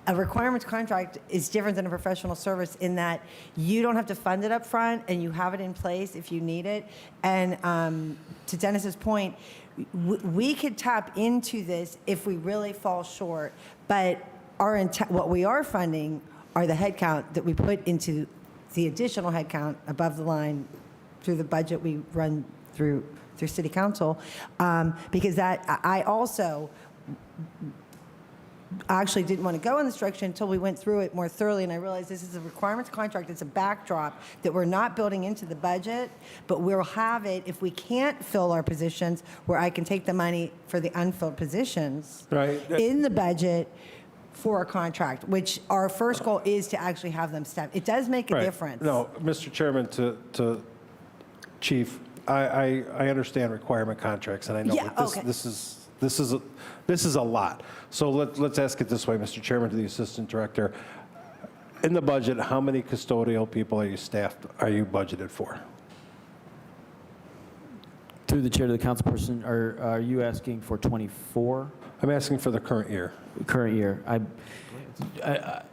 A requirements contract is different than a professional service in that you don't have to fund it up front and you have it in place if you need it. And to Dennis's point, we could tap into this if we really fall short, but what we are funding are the headcount that we put into the additional headcount above the line through the budget we run through City Council, because that I also actually didn't want to go in this direction until we went through it more thoroughly, and I realized this is a requirements contract. It's a backdrop that we're not building into the budget, but we'll have it if we can't fill our positions, where I can take the money for the unfilled positions in the budget for a contract, which our first goal is to actually have them step. It does make a difference. No, Mr. Chairman, to Chief, I understand requirement contracts, and I know that this is a lot. So let's ask it this way, Mr. Chairman, to the Assistant Director. In the budget, how many custodial people are you budgeted for? Through the chair to the council person, are you asking for 24? I'm asking for the current year. Current year.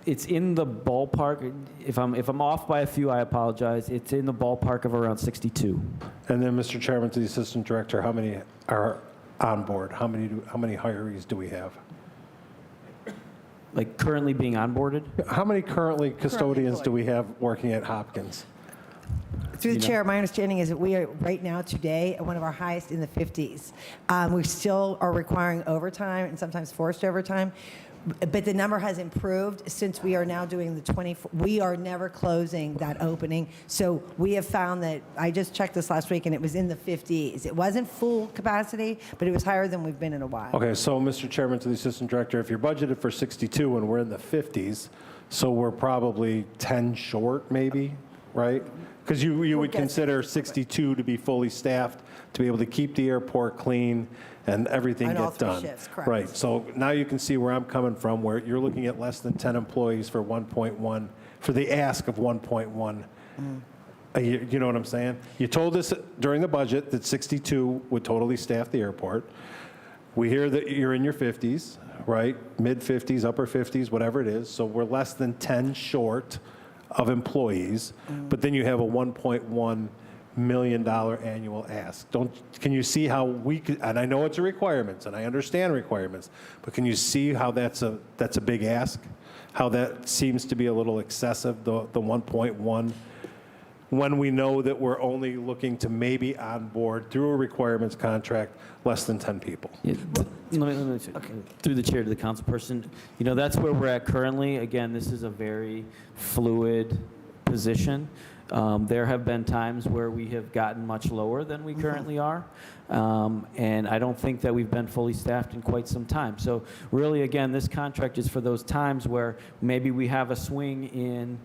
It's in the ballpark. If I'm off by a few, I apologize. It's in the ballpark of around 62. And then, Mr. Chairman, to the Assistant Director, how many are on board? How many hirees do we have? Like currently being onboarded? How many currently custodians do we have working at Hopkins? Through the chair, my understanding is that we are right now today at one of our highest in the 50s. We still are requiring overtime and sometimes forced overtime, but the number has improved since we are now doing the 24. We are never closing that opening. So we have found that, I just checked this last week, and it was in the 50s. It wasn't full capacity, but it was higher than we've been in a while. Okay, so Mr. Chairman, to the Assistant Director, if you're budgeted for 62 and we're in the 50s, so we're probably 10 short maybe, right? Because you would consider 62 to be fully staffed, to be able to keep the airport clean and everything On all get 3 done. shifts, correct. Right, so now you can see where I'm coming from, where you're looking at less than 10 employees for 1.1, for the ask of 1.1 a year. You know what I'm saying? You told us during the budget that 62 would totally staff the airport. We hear that you're in your 50s, right? Mid-50s, upper 50s, whatever it is. So we're less than 10 short of employees, but then you have a $1.1 million annual ask. Can you see how we could, and I know it's a requirements, and I understand requirements, but can you see how that's a big ask? How that seems to be a little excessive, the 1.1 when we know that we're only looking to maybe onboard through a requirements contract less than 10 people. Yeah, let me through the chair to the councilperson. You know, that's where we're at currently. Again, this is a very fluid position. There have been times where we have gotten much lower than we currently are. And I don't think that we've been fully staffed in quite some time. So really, again, this contract is for those times where maybe we have a swing in,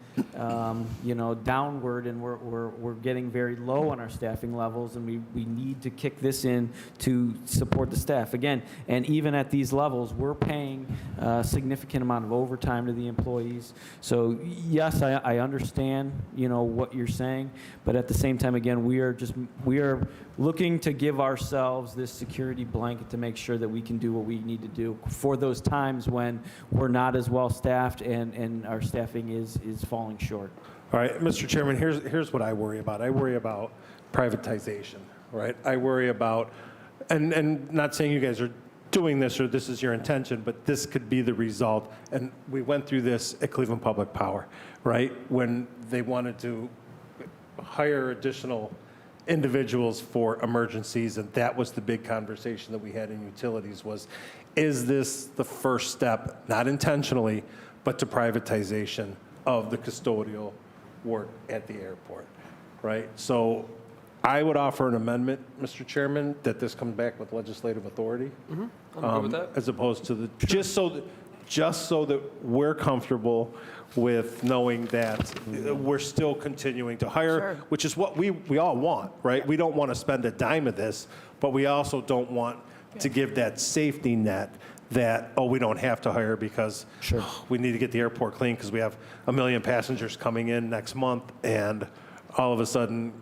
you know, downward, and we're getting very low on our staffing levels, and we need to kick this in to support the staff. Again, and even at these levels, we're paying a significant amount of overtime to the employees. So yes, I understand, you know, what you're saying, but at the same time, again, we are looking to give ourselves this security blanket to make sure that we can do what we need to do for those times when we're not as well staffed and our staffing is falling short. All right, Mr. Chairman, here's what I worry about. I worry about privatization, right? I worry about, and not saying you guys are doing this or this is your intention, but this could be the result. And we went through this at Cleveland Public Power, right? When they wanted to hire additional individuals for emergencies, and that was the big conversation that we had in utilities was, is this the first step, not intentionally, but to privatization of the custodial work at the airport, right? So I would offer an amendment, Mr. Chairman, that this comes back with legislative authority. I'm good with that. As opposed to the, just so that we're comfortable with knowing that we're still continuing to hire, which is what we all want, right? We don't want to spend a dime of this, but we also don't want to give that safety net that, oh, we don't have to hire because we need to get the airport clean because we have 1 million passengers coming in next month, and all of a sudden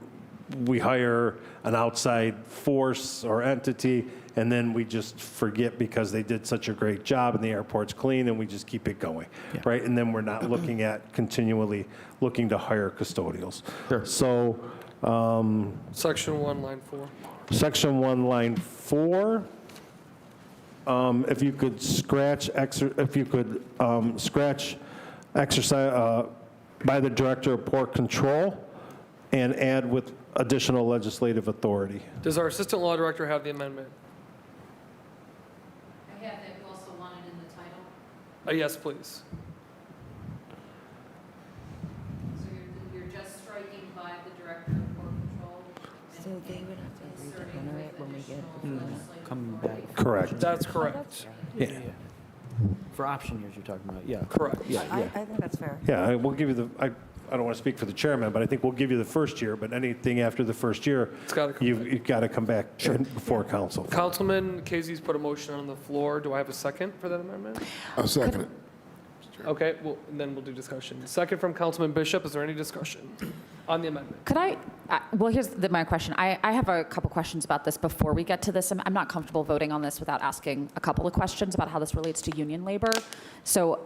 we hire an outside force or entity, and then we just forget because they did such a great job and the airport's clean, and we just keep it going, right? And then we're not looking at continually looking to hire custodials. Sure. So Section 1, line 4. Section 1, line 4, if you could scratch exercise by the Director of Port Control and add with additional legislative authority. Does our Assistant Law Director have the amendment? I have that, you also want it in the title, Yes, please. so you're just striking by the Director of Port Control. So they would have to Inserting enter with it when we get additional legislative Coming authority. back. Correct. That's correct. Yeah. For option years you're talking about, yeah. Correct. I think that's fair. Yeah, we'll give you the, I don't want to speak for the chairman, but I think we'll give you the first year, but anything after the first year, It's gotta come you've got to come back before council. Councilman Casey's put a motion on the floor. Do I have a second for that amendment? I'll second it. Okay, well, then we'll do discussion. Second from Councilman Bishop. Is there any discussion on the amendment? Could well, here's my question. I have a couple questions about this before we get to this. I'm not comfortable voting on this without asking a couple of questions about how this relates to union labor. So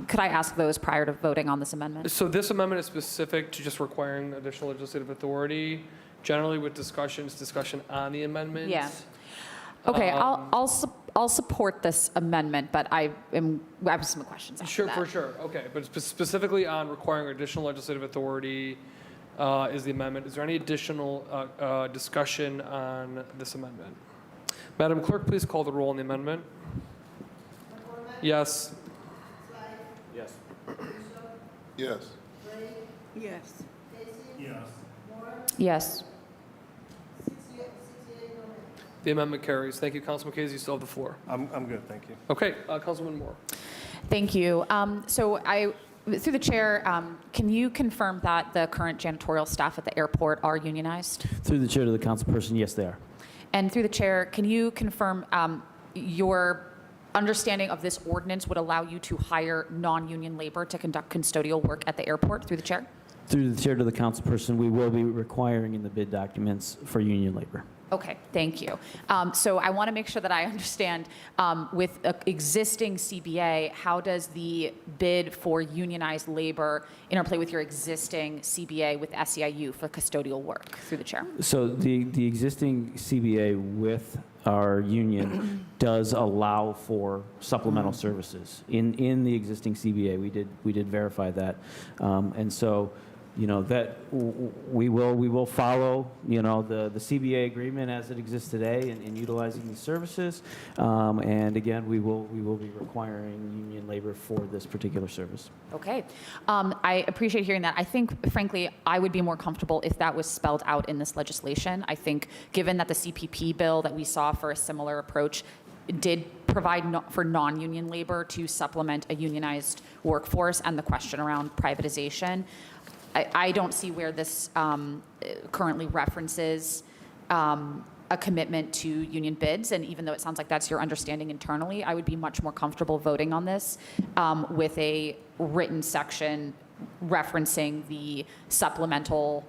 could I ask those prior to voting on this amendment? So this amendment is specific to just requiring additional legislative authority. Generally with discussion on the amendment. Yeah. Okay, I'll support this amendment, but I have some questions after Sure, that. for sure. Okay, but specifically on requiring additional legislative authority is the amendment. Is there any additional discussion on this amendment? Madam Clerk, please call the roll on the amendment. Yes. Yes. Yes. Yes. Yes. The amendment carries. Thank you, Councilman Casey. You still have the floor. I'm good, thank you. Okay, Councilman Moore. Thank you. So through the chair, can you confirm that the current janitorial staff at the airport are unionized? Through the chair to the councilperson, yes, they are. And through the chair, can you confirm your understanding of this ordinance would allow you to hire non-union labor to conduct custodial work at the airport? Through the chair? Through the chair to the councilperson, we will be requiring in the bid documents for union labor. Okay, thank you. So I want to make sure that I understand, with existing CBA, how does the bid for unionized labor interplay with your existing CBA with SEIU for custodial work? Through the chair. So the existing CBA with our union does allow for supplemental services. In the existing CBA, we did verify that. And so that we will follow, the CBA agreement as it exists today in utilizing these services. And again, we will be requiring union labor for this particular service. Okay. I appreciate hearing that. I think, frankly, I would be more comfortable if that was spelled out in this legislation. I think, given that the CPP bill that we saw for a similar approach did provide for non-union labor to supplement a unionized workforce, and the question around privatization, I don't see where this currently references a commitment to union bids. And even though it sounds like that's your understanding internally, I would be much more comfortable voting on this with a written section referencing the supplemental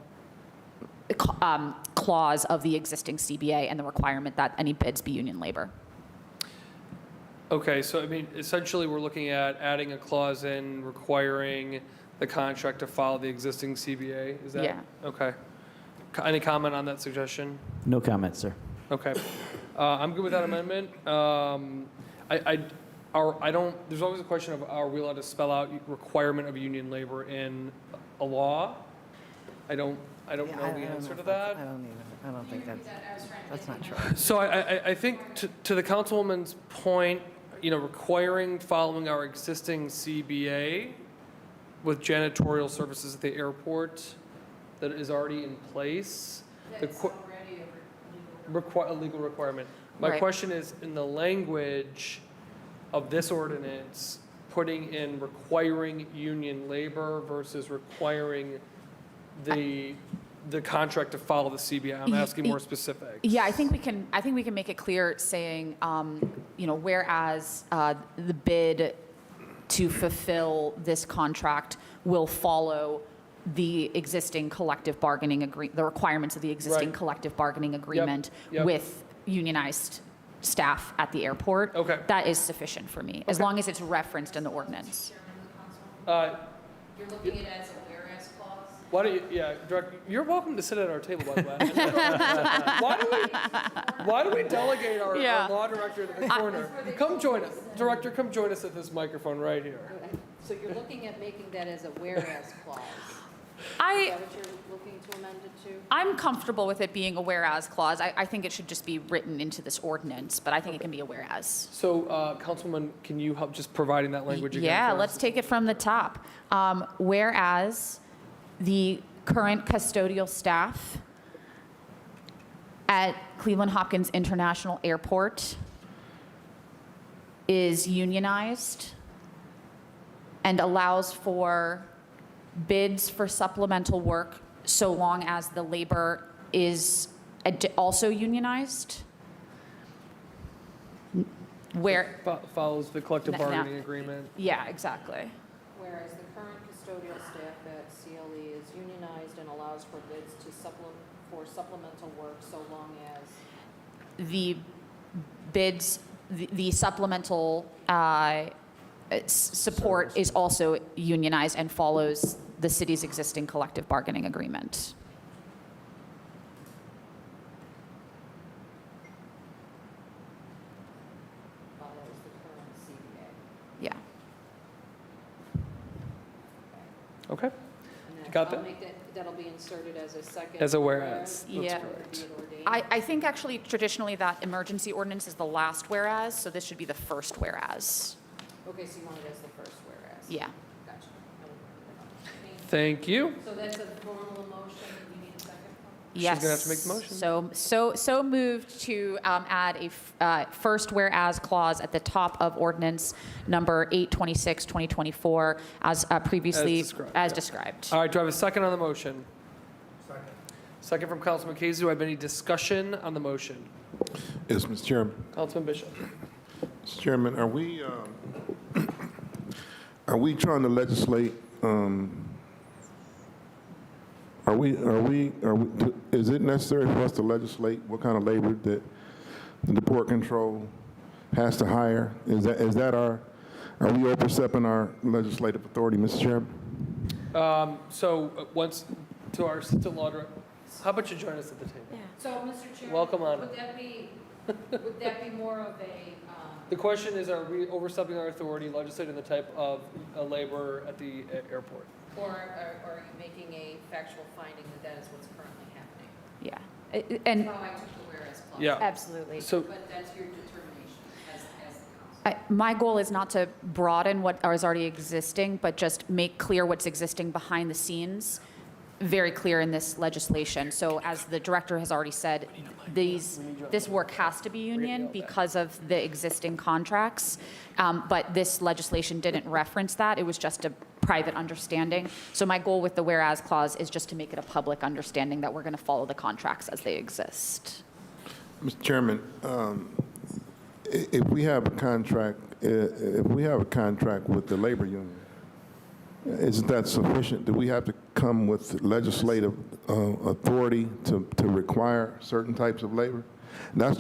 clause of the existing CBA and the requirement that any bids be union labor. Okay, so I mean, essentially, we're looking at adding a clause in requiring the contract to follow the existing CBA, is that? Yeah. Okay. Any comment on that suggestion? No comment, sir. Okay. I'm good with that amendment. I don't, there's always a question of, are we allowed to spell out requirement of union labor in a law? I don't know the answer to that. I don't think that's not true. So I think to the councilwoman's point, requiring following our existing CBA with janitorial services at the airport that is already in place. That's already a A legal requirement. My Right. question is, in the language of this ordinance, putting in requiring union labor versus requiring the contract to follow the CBA. I'm asking more specific. Yeah, I think we can make it clear saying, whereas the bid to fulfill this contract will follow the existing collective bargaining the requirements of the existing Right. collective bargaining agreement Yep. with unionized staff at the airport. Okay. That is sufficient for me, as Okay. long as it's referenced in the ordinance. Chairman of the council. Uh, You're looking at it as a whereas clause? Why don't you, Director, you're welcome to sit at our table, by the way. Why do we delegate our law director to the corner? Come join us. Director, come join us at this microphone right here. So you're looking at making that as a whereas clause? Is I, that what you're looking to amend it to? I'm comfortable with it being a whereas clause. I think it should just be written into this ordinance, but I think it can be a whereas. So, Councilwoman, can you help just providing that language again? Yeah, for us? let's take it from the top. Whereas the current custodial staff at Cleveland Hopkins International Airport is unionized and allows for bids for supplemental work so long as the labor is also unionized. Where, Follows the collective Now- bargaining agreement. yeah, exactly. Whereas the current custodial staff at CLE is unionized and allows for bids to for supplemental work so long as. The bids, the supplemental support is also unionized and follows the city's existing collective bargaining agreement. Follows the current CBA. Yeah. Okay. And got I'll that? make that'll be inserted as a second. As a whereas. That's Yeah. correct. Be it ordained. I think actually traditionally that emergency ordinance is the last whereas, so this should be the first whereas. Okay, so you want it as the first whereas? Yeah. Gotcha. Thank you. So that's a formal motion, you need a second? Yes. gonna have to make the motion. So moved to add a first whereas clause at the top of ordinance number 826, 2024, as previously As described, All right, do I have a second on the motion? Second from Councilman Casey. Do I have any discussion on the motion? Yes, Mr. Chairman. Councilman Bishop. Mr. Chairman, are we trying to legislate, is it necessary for us to legislate what kind of labor that the Port Control has to hire? Are we overstepping our legislative authority, Mr. Chairman? Once to our assistant law director, how about you join us at the table? So, Mr. Chairman. Welcome on. Would that be more of a, The question is, are we overstepping our authority legislating the type of labor at the airport? Or are you making a factual finding that that is what's currently happening? Yeah. And That's how I took the whereas clause. Yeah. absolutely. So, But that's your determination as the council. My goal is not to broaden what is already existing, but just make clear what's existing behind the scenes, very clear in this legislation. So as the director has already said, this work has to be union because of the existing contracts. But this legislation didn't reference that. It was just a private understanding. So my goal with the whereas clause is just to make it a public understanding that we're going to follow the contracts as they exist. Mr. Chairman, if we have a contract, with the labor union, isn't that sufficient? Do we have to come with legislative authority to require certain types of labor? I'm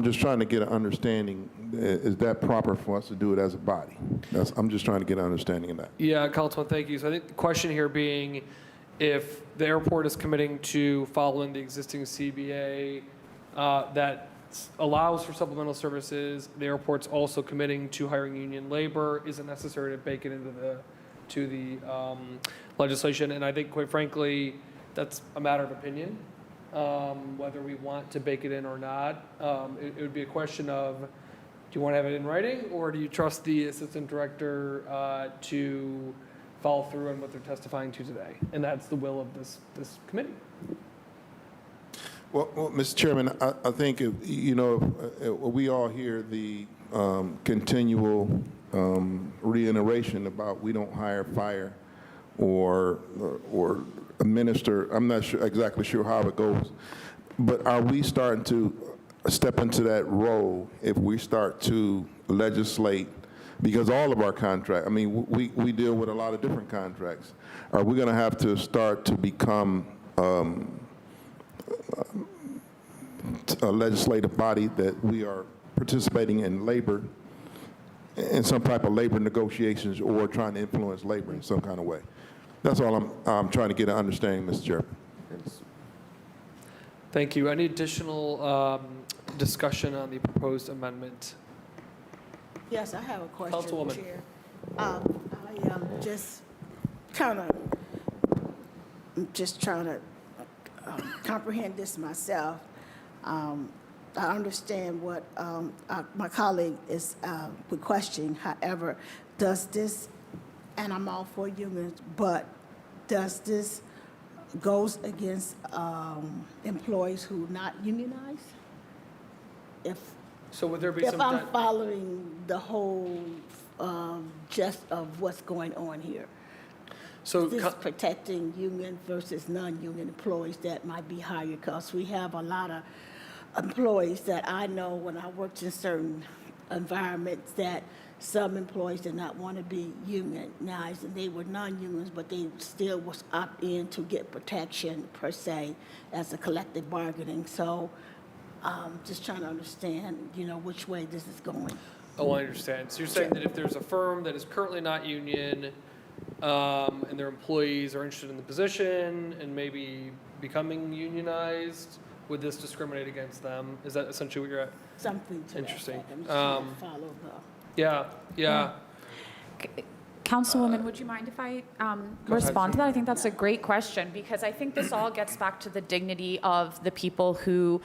just trying to get an understanding. Is that proper for us to do it as a body? I'm just trying to get an understanding of that. yeah, Councilman, thank you. So I think the question here being, if the airport is committing to following the existing CBA that allows for supplemental services, the airport's also committing to hiring union labor, is it necessary to bake it into the legislation? And I think, quite frankly, that's a matter of opinion, whether we want to bake it in or not. It would be a question of, do you want to have it in writing, or do you trust the assistant director to follow through on what they're testifying to today? And that's the will of this committee. Well, Mr. Chairman, I think, we all hear the continual reiteration about we don't hire, fire, or administer. I'm not exactly sure how it goes. But are we starting to step into that role if we start to legislate? Because all of our contracts, I mean, we deal with a lot of different contracts. Are we going to have to start to become a legislative body that we are participating in labor, in some type of labor negotiations, or trying to influence labor in some kind of way? That's all I'm trying to get an understanding, Mr. Chairman. Thank you. Any additional discussion on the proposed amendment? Yes, I have a question, Councilwoman. Chair. I am just kind of, trying to comprehend this myself. I understand what my colleague is questioning. However, does this, and I'm all for unions, but does this goes against employees who are not unionized? So would there be If some? I'm following the whole gist of what's going on here. So This is protecting union versus non-union employees that might be hired, because we have a lot of employees that I know when I worked in certain environments that some employees did not want to be unionized, and they were non-unions, but they still was opt in to get protection per se as a collective bargaining. So just trying to understand, which way this is going. Oh, I understand. So you're saying that if there's a firm that is currently not union, and their employees are interested in the position and maybe becoming unionized, would this discriminate against them? Is that essentially what you're at? Something to that Interesting. effect. I'm just trying to follow Yeah. Councilwoman, would you mind if I respond to that? I think that's a great question, because I think this all gets back to the dignity of the people who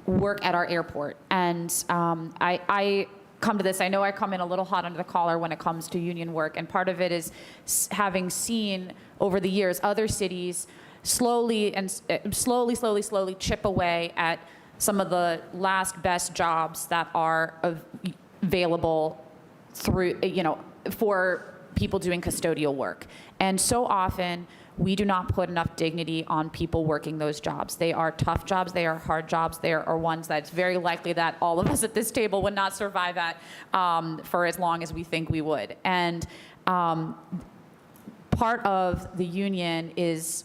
work at our airport. And I come to this, I know I come in a little hot under the collar when it comes to union work, and part of it is having seen over the years other cities slowly chip away at some of the last best jobs that are available through, for people doing custodial work. And so often, we do not put enough dignity on people working those jobs. They are tough jobs, they are hard jobs, they are ones that it's very likely that all of us at this table would not survive at for as long as we think we would. And part of the union is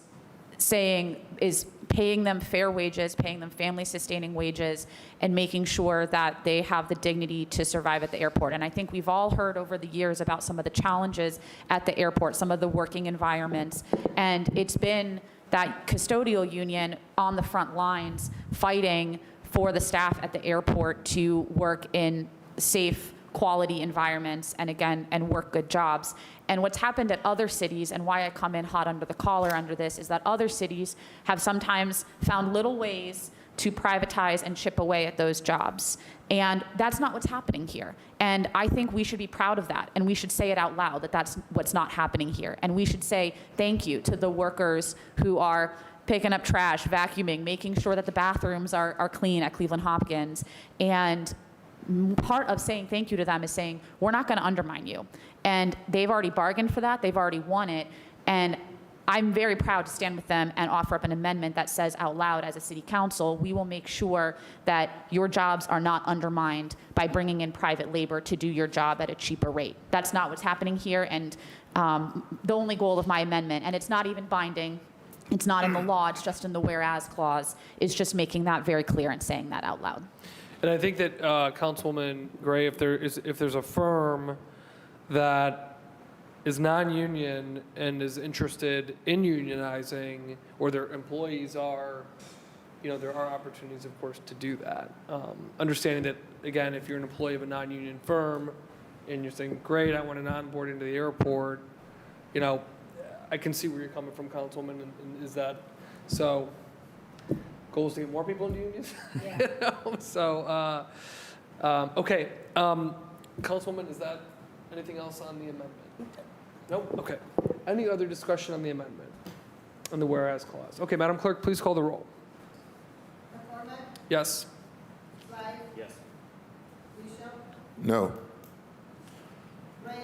paying them fair wages, paying them family-sustaining wages, and making sure that they have the dignity to survive at the airport. And I think we've all heard over the years about some of the challenges at the airport, some of the working environments, and it's been that custodial union on the front lines fighting for the staff at the airport to work in safe, quality environments and again, and work good jobs. And what's happened at other cities, and why I come in hot under the collar under this, is that other cities have sometimes found little ways to privatize and chip away at those jobs. And that's not what's happening here. And I think we should be proud of that. And we should say it out loud that that's what's not happening here. And we should say thank you to the workers who are picking up trash, vacuuming, making sure that the bathrooms are clean at Cleveland Hopkins. And part of saying thank you to them is saying, we're not going to undermine you. And they've already bargained for that. They've already won it. And I'm very proud to stand with them and offer up an amendment that says out loud as a city council, we will make sure that your jobs are not undermined by bringing in private labor to do your job at a cheaper rate. That's not what's happening here. And the only goal of my amendment, and it's not even binding, it's not in the law, it's just in the whereas clause, is just making that very clear and saying that out loud. And I think that Councilwoman Gray, if there's a firm that is non-union and is interested in unionizing, or their employees are, there are opportunities, of course, to do that. Understanding that, again, if you're an employee of a non-union firm and you're saying, great, I want an onboarding to the airport, I can see where you're coming from, Councilwoman, and is that, so, goals to get more people into unions? Yeah. So, okay. Councilwoman, is that anything else on the amendment? Nope, okay. Any other discussion on the amendment, on the whereas clause? Okay, Madam Clerk, please call the roll. McCormick? Yes. Rice? Yes. Bishop? No. Ray?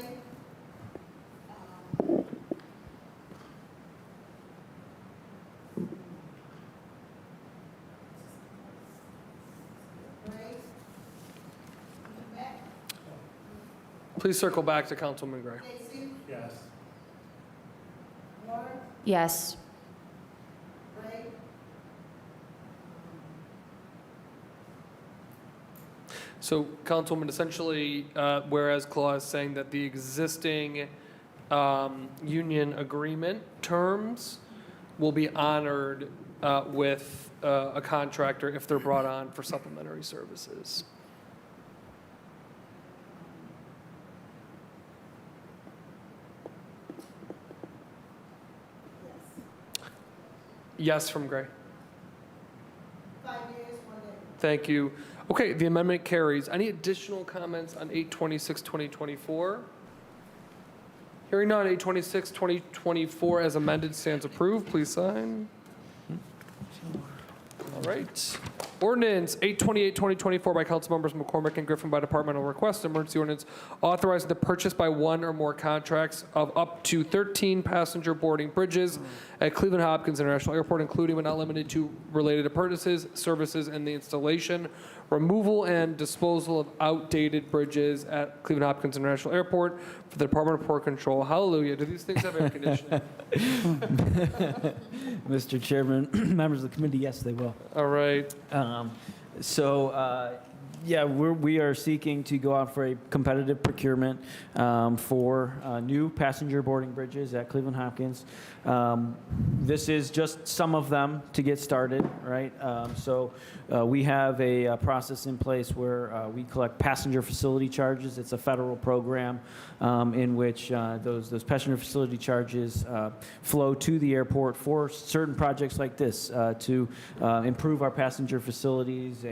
Please circle back to Councilwoman Gray. Yes. Yes. So, Councilwoman, essentially, whereas clause saying that the existing union agreement terms will be honored with a contractor if they're brought on for supplementary services. Yes from Gray. 5 years, 1 day. Thank you. Okay, the amendment carries. Any additional comments on 8/26/2024? Hearing none, 8/26/2024 as amended stands approved. Please sign. All right. Ordinance 8/28/2024 by Councilmembers McCormick and Griffin by departmental request. Emergency ordinance authorizing the purchase by one or more contracts of up to 13 passenger boarding bridges at Cleveland Hopkins International Airport, including but not limited to related appurtenances, services, and the installation, removal, and disposal of outdated bridges at Cleveland Hopkins International Airport for the Department of Port Control. Hallelujah. Do these things have air conditioning? Mr. Chairman, members of the committee, yes, they will. All right. Yeah, we are seeking to go out for a competitive procurement for new passenger boarding bridges at Cleveland Hopkins. This is just some of them to get started, right? We have a process in place where we collect passenger facility charges. It's a federal program in which those passenger facility charges flow to the airport for certain projects like this to improve our passenger facilities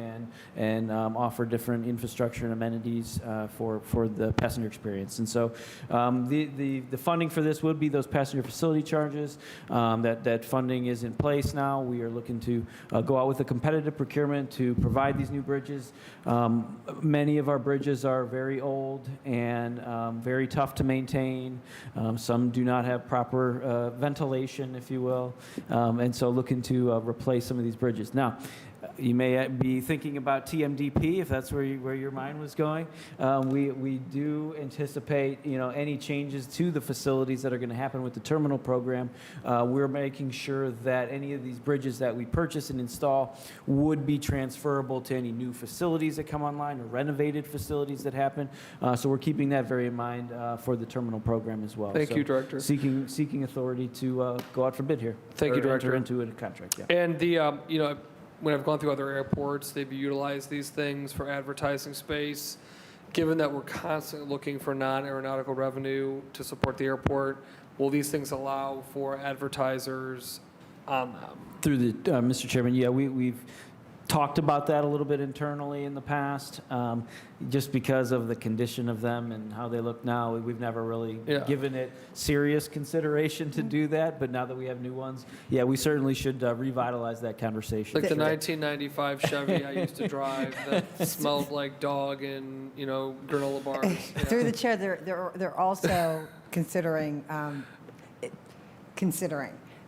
and offer different infrastructure and amenities for the passenger experience. And so the funding for this would be those passenger facility charges. That funding is in place now. We are looking to go out with a competitive procurement to provide these new bridges. Many of our bridges are very old and very tough to maintain. Some do not have proper ventilation, if you will, and so looking to replace some of these bridges. Now, you may be thinking about TMDP, if that's where your mind was going. We do anticipate, any changes to the facilities that are going to happen with the terminal program. We're making sure that any of these bridges that we purchase and install would be transferable to any new facilities that come online or renovated facilities that happen. So we're keeping that very in mind for the terminal program as well. Thank you, Director. Seeking authority to go out for bid here. Thank you, Director. Enter into a contract. Yeah. And when I've gone through other airports, they've utilized these things for advertising space. given that we're constantly looking for non-aeronautical revenue to support the airport, will these things allow for advertisers on them? Through the, Mr. Chairman, yeah, we've talked about that a little bit internally in the past, just because of the condition of them and how they look now. We've never really Yeah. given it serious consideration to do that, but now that we have new ones, yeah, we certainly should revitalize that conversation. Like the Sure. 1995 Chevy I used to drive that smelled like dog and, granola bars. Yeah. Through the chair, they're also considering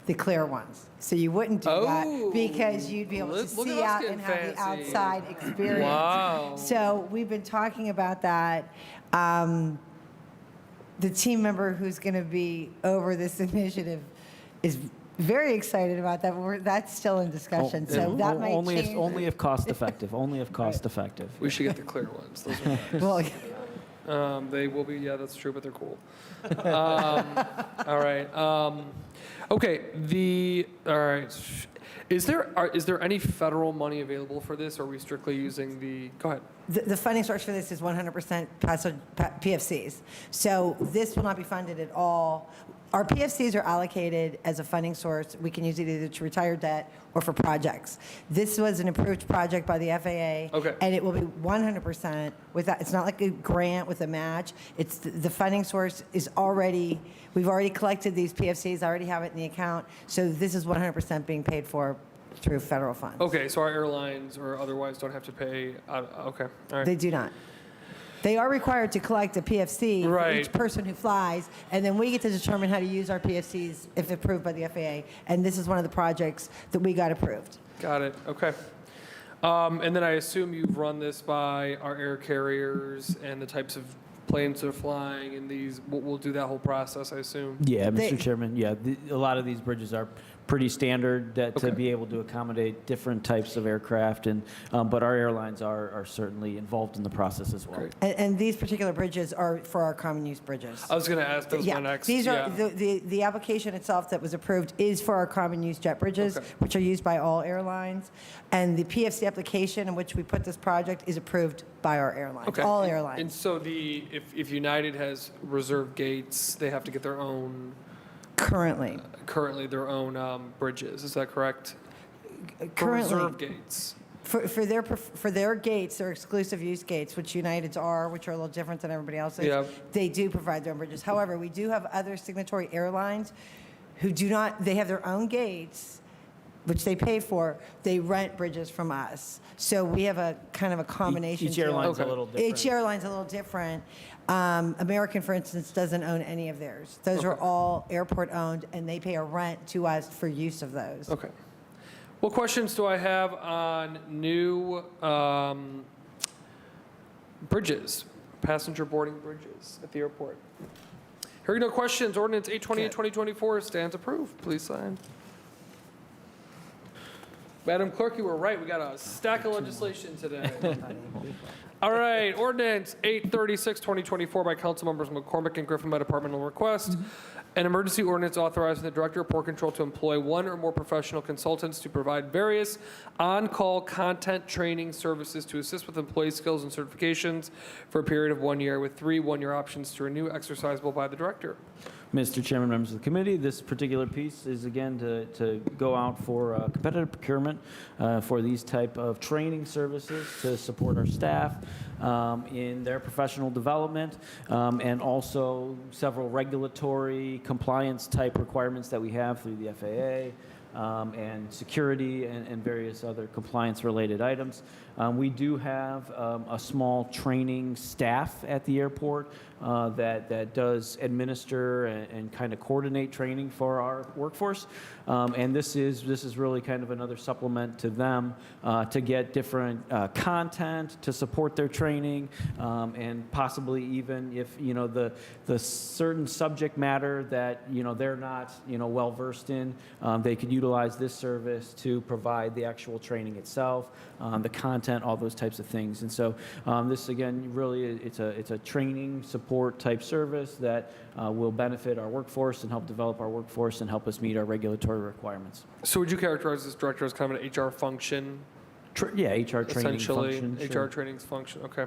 the clear ones. So you wouldn't do Oh, that because you'd be able to look at see us out getting and have the fancy. outside experience. Wow. So we've been talking about that. The team member who's going to be over this initiative is very excited about that, but that's still in discussion. So that might only change. if, only if cost effective. Only if cost effective. We should get the clear ones. Those are nice. Well, They will be, yeah, that's true, but they're cool. All right. Okay. All right. Is there any federal money available for this, or are we strictly using the? Go ahead. the funding source for this is 100% PFCs. So this will not be funded at all. Our PFCs are allocated as a funding source. We can use it either to retire debt or for projects. This was an approved project by the FAA. Okay. And it will be 100% with that. It's not like a grant with a match. It's the funding source is already, we've already collected these PFCs, I already have it in the account. So this is 100% being paid for through federal funds. Okay, so our airlines or otherwise don't have to pay. Okay. All right. They do not. They are required to collect a PFC for Right. each person who flies, and then we get to determine how to use our PFCs if approved by the FAA. And this is one of the projects that we got approved. Got it. Okay. And then I assume you've run this by our air carriers and the types of planes they're flying, and these. We'll do that whole process, I assume. Yeah, They- Mr. Chairman, yeah, a lot of these bridges are pretty standard to Okay. be able to accommodate different types of aircraft, and but our airlines are certainly involved in the process as well. Great. And these particular bridges are for our common use bridges. I was going to ask. That was my next. These are yeah. the application itself that was approved is for our common use jet bridges, Okay. which are used by all airlines, and the PFC application in which we put this project is approved by our airlines, Okay. all And airlines. so if United has reserved gates, they have to get their own. Currently, Their own bridges. Is that correct? For currently, reserve gates. for their gates, their exclusive use gates, which United's are, which are a little different than everybody else's. Yeah. They do provide their own bridges. However, we do have other signatory airlines who do not. They have their own gates, which they pay for. They rent bridges from us. So we have a kind of a combination. Each deal. airline's Okay. a little different. Each airline's a little different. American, for instance, doesn't own any of theirs. Those are all airport owned, and they pay a rent to us for use of those. Okay. What questions do I have on new bridges, passenger boarding bridges at the airport? Hearing no questions, ordinance 828, 2024 stands approved. Please sign. Madam Clerk, you were right. We got a stack of legislation today. All right, ordinance 836, 2024 by council members McCormick and Griffin by departmental request. An emergency ordinance authorizing the Director of Port Control to employ one or more professional consultants to provide various on-call content training services to assist with employee skills and certifications for a period of 1 year, with 3 one-year options to renew exercisable by the Director. Mr. Chairman, members of the committee, this particular piece is again to go out for competitive procurement for these type of training services to support our staff in their professional development, and also several regulatory compliance type requirements that we have through the FAA. And security and various other compliance-related items. We do have a small training staff at the airport that does administer and kind of coordinate training for our workforce. And this is really kind of another supplement to them to get different content to support their training, and possibly even if the certain subject matter that they're not well versed in, they could utilize this service to provide the actual training itself, the content, all those types of things. And so this again really it's a training support type service that will benefit our workforce and help develop our workforce and help us meet our regulatory requirements. So would you characterize this, Director, as kind of an HR function Yeah, HR training essentially, function. HR sure. training's function, okay.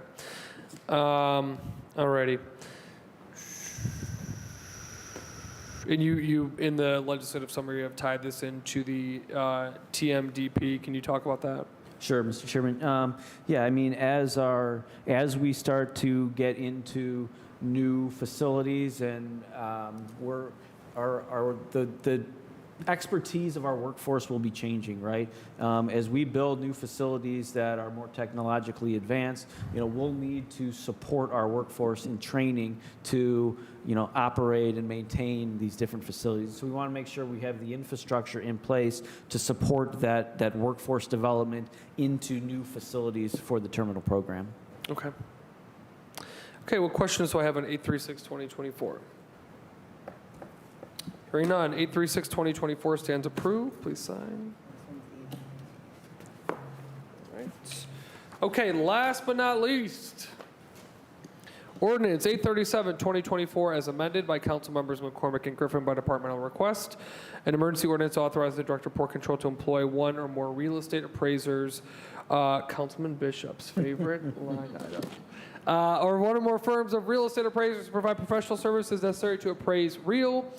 Alrighty. And you, in the legislative summary, have tied this into the TMDP. Can you talk about that? Sure, Mr. Chairman. Yeah, I mean, as we start to get into new facilities and the expertise of our workforce will be changing, right? As we build new facilities that are more technologically advanced, we'll need to support our workforce in training to, operate and maintain these different facilities. So we want to make sure we have the infrastructure in place to support that workforce development into new facilities for the terminal program. Okay. Okay, what questions do I have on 836-2024? Hearing none, 836-2024 stands approved. Please sign. All right. Okay, last but not least, ordinance 837-2024 as amended by council members McCormick and Griffin by departmental request. An emergency ordinance authorizing the Director of Port Control to employ one or more real estate appraisers, Councilman Bishop's favorite line item. Or one or more firms of real estate appraisers to provide professional services necessary to appraise real,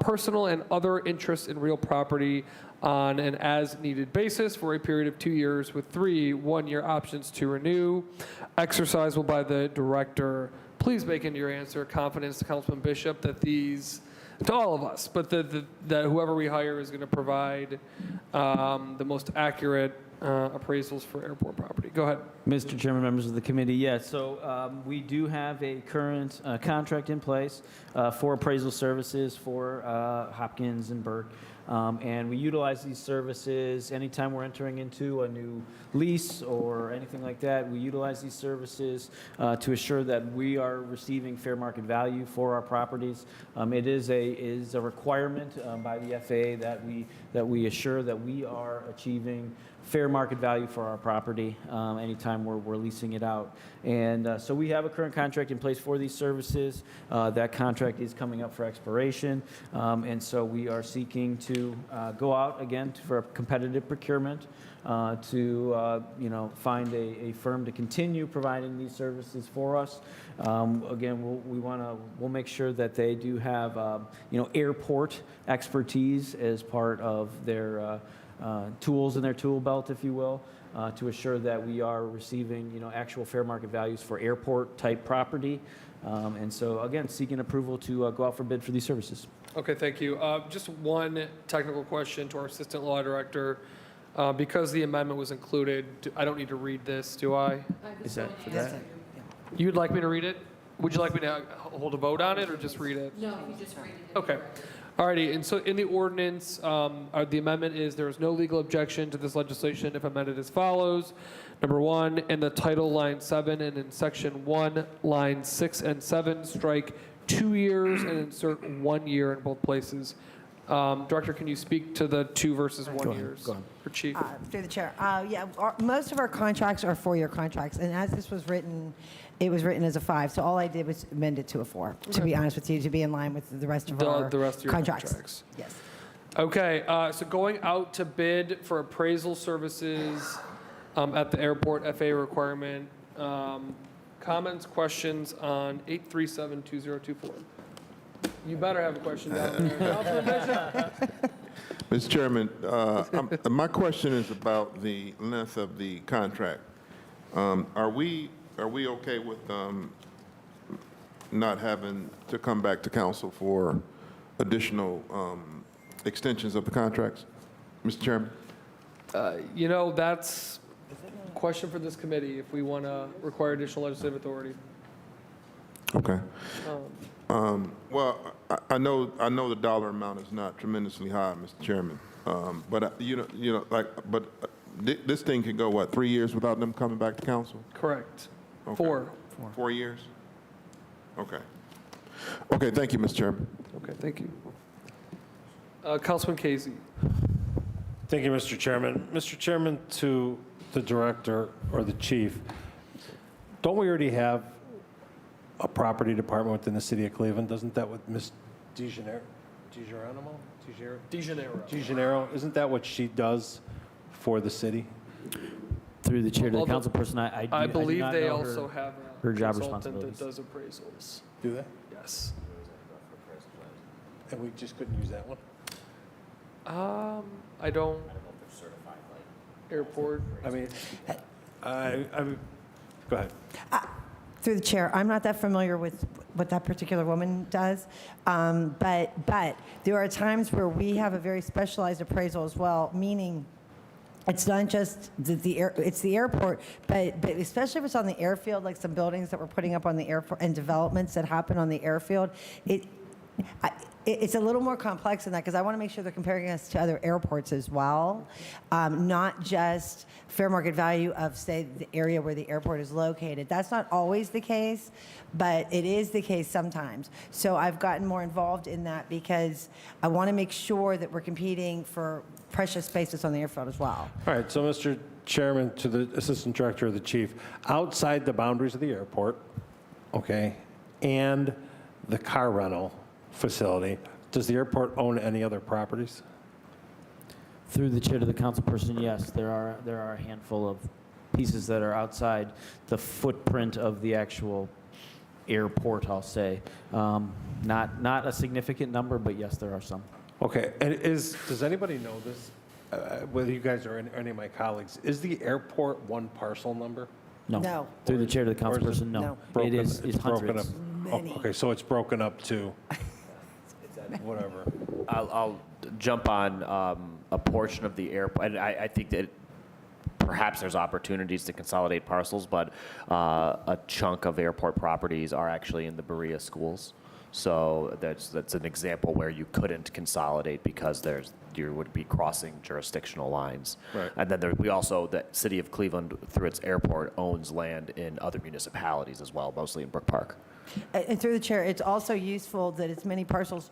personal, and other interests in real property on an as-needed basis for a period of 2 years with 3 one-year options to renew. Exercisable by the director. Please make into your answer confidence to Councilman Bishop that these, to all of us, but that whoever we hire is going to provide the most accurate appraisals for airport property. Go ahead. Mr. Chairman, members of the committee, yes. So we do have a current contract in place for appraisal services for Hopkins and Burke. And we utilize these services anytime we're entering into a new lease or anything like that. We utilize these services to assure that we are receiving fair market value for our properties. It is a requirement by the FAA that we assure that we are achieving fair market value for our property anytime we're leasing it out. And so we have a current contract in place for these services. That contract is coming up for expiration. And so we are seeking to go out again for a competitive procurement to find a firm to continue providing these services for us. Again, we'll make sure that they do have airport expertise as part of their tools in their tool belt, if you will, to assure that we are receiving, actual fair market values for airport-type property. And so, again, seeking approval to go out for bid for these services. Okay, thank you. Just one technical question to our Assistant Law Director. Because the amendment was included, I don't need to read this, do I? Is that for that? You'd like me to read it? Would you like me to hold a vote on it or just read it? No, you just read it. Okay. Alrighty, and so in the ordinance, the amendment is there is no legal objection to this legislation if amended as follows. Number 1, in the title, line 7, and in section 1, line 6 and 7, strike 2 years and insert 1 year in both places. Director, can you speak to the 2 versus 1 years? Go ahead. For Chief. Through the chair. Most of our contracts are 4-year contracts, and as this was written, it was written as a 5. So all I did was amend it to a 4, to be honest with you, to be in line with the rest of our The rest of your contracts. Yes. Okay, so going out to bid for appraisal services at the airport, FAA requirement. Comments, questions on 837-2024? You better have a question down there. Councilman Bishop? Mr. Chairman, my question is about the length of the contract. Are we okay with not having to come back to council for additional extensions of the contracts, Mr. Chairman? That's a question for this committee if we want to require additional legislative authority. Okay. Well, I know the dollar amount is not tremendously high, Mr. Chairman, but this thing could go 3 years without them coming back to council? Correct. Okay. 4. 4 years? Okay. Okay. Thank you, Mr. Chairman. Okay, thank you. Councilman Casey. Thank you, Mr. Chairman. Mr. Chairman, to the director or the chief, don't we already have a property department within the city of Cleveland? Doesn't that what Ms. DeGeneiro, isn't that what she does for the city? Through the chair to the Although- councilperson, I do believe not they know also have her a job consultant that responsibilities. does appraisals. Do they? Yes. And we just couldn't use that one? I don't. Airport. I mean, go ahead. Through the chair, I'm not that familiar with what that particular woman does, but there are times where we have a very specialized appraisal as well, meaning it's not just it's the airport, but especially if it's on the airfield, like some buildings that we're putting up on the airport and developments that happen on the airfield. It's a little more complex than that because I want to make sure they're comparing us to other airports as well, not just fair market value of, say, the area where the airport is located. That's not always the case, but it is the case sometimes. So I've gotten more involved in that because I want to make sure that we're competing for precious spaces on the airfield as well. All right, so Mr. Chairman, to the Assistant Director of the Chief, outside the boundaries of the airport, okay, and the car rental facility, does the airport own any other properties? Through the chair to the councilperson, yes, there are a handful of pieces that are outside the footprint of the actual airport, I'll say. Not a significant number, but yes, there are some. Okay, and does anybody know this, whether you guys or any of my colleagues, is the airport one parcel number? No. No. Through the chair to the Or is it councilperson, no. broken- It is it's broken hundreds. up- Many. Okay, so it's broken up to whatever. I'll jump on a portion of the airport. And I think that perhaps there's opportunities to consolidate parcels, but a chunk of airport properties are actually in the Berea schools. So that's an example where you couldn't consolidate because you would be crossing jurisdictional lines. Right. And then the city of Cleveland, through its airport, owns land in other municipalities as well, mostly in Brook Park. And through the chair, it's also useful that it's many parcels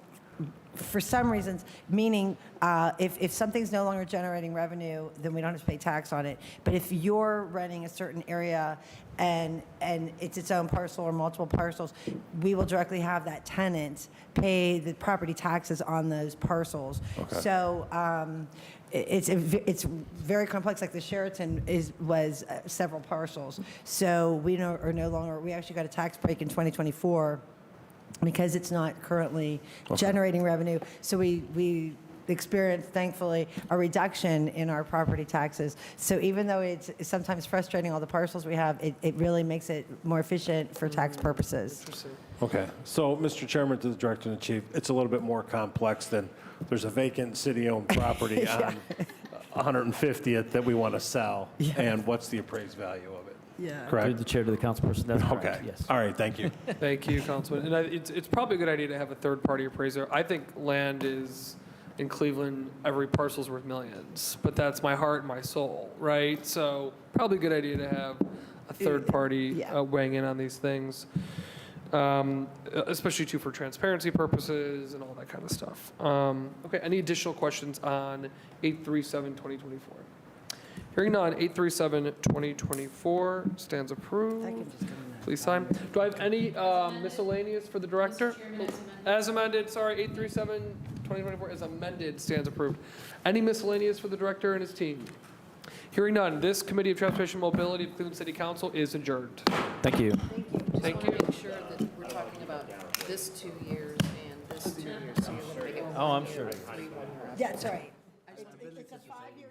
for some reasons, meaning if something's no longer generating revenue, then we don't have to pay tax on it. But if you're renting a certain area and it's its own parcel or multiple parcels, we will directly have that tenant pay the property taxes on those parcels. Okay. So it's very complex. Like the Sheraton was several parcels. So we are no longer. We actually got a tax break in 2024. Because it's not currently generating revenue. So we experienced, thankfully, a reduction in our property taxes. So even though it's sometimes frustrating all the parcels we have, it really makes it more efficient for tax purposes. Okay, so Mr. Chairman, to the Director and the Chief, it's a little bit more complex than there's a vacant city-owned property on 150th that we want to sell, and what's the appraised value of it? Yeah. Through Correct? the chair to the councilperson, that's Okay, correct, yes. all right, thank you. Thank you, Councilman. And it's probably a good idea to have a third-party appraiser. I think land is, in Cleveland, every parcel's worth millions, but that's my heart and my soul, right? So probably a good idea to have a third party Yeah. weighing in on these things, especially too for transparency purposes and all that kind of stuff. Okay, any additional questions on 837-2024? Hearing none, 837-2024 stands approved. Please sign. Do I have any miscellaneous for the director? As amended, sorry, 837-2024 as amended stands approved. Any miscellaneous for the director and his team? Hearing none, this Committee of Transportation and Mobility of Cleveland City Council is adjourned. Thank you. Thank Just you. want to make sure that we're talking about this 2 years and this 2 years, so you're going to make it Oh, I'm 1 sure. year, 3 1 year. Yeah, that's right. It's a 5-year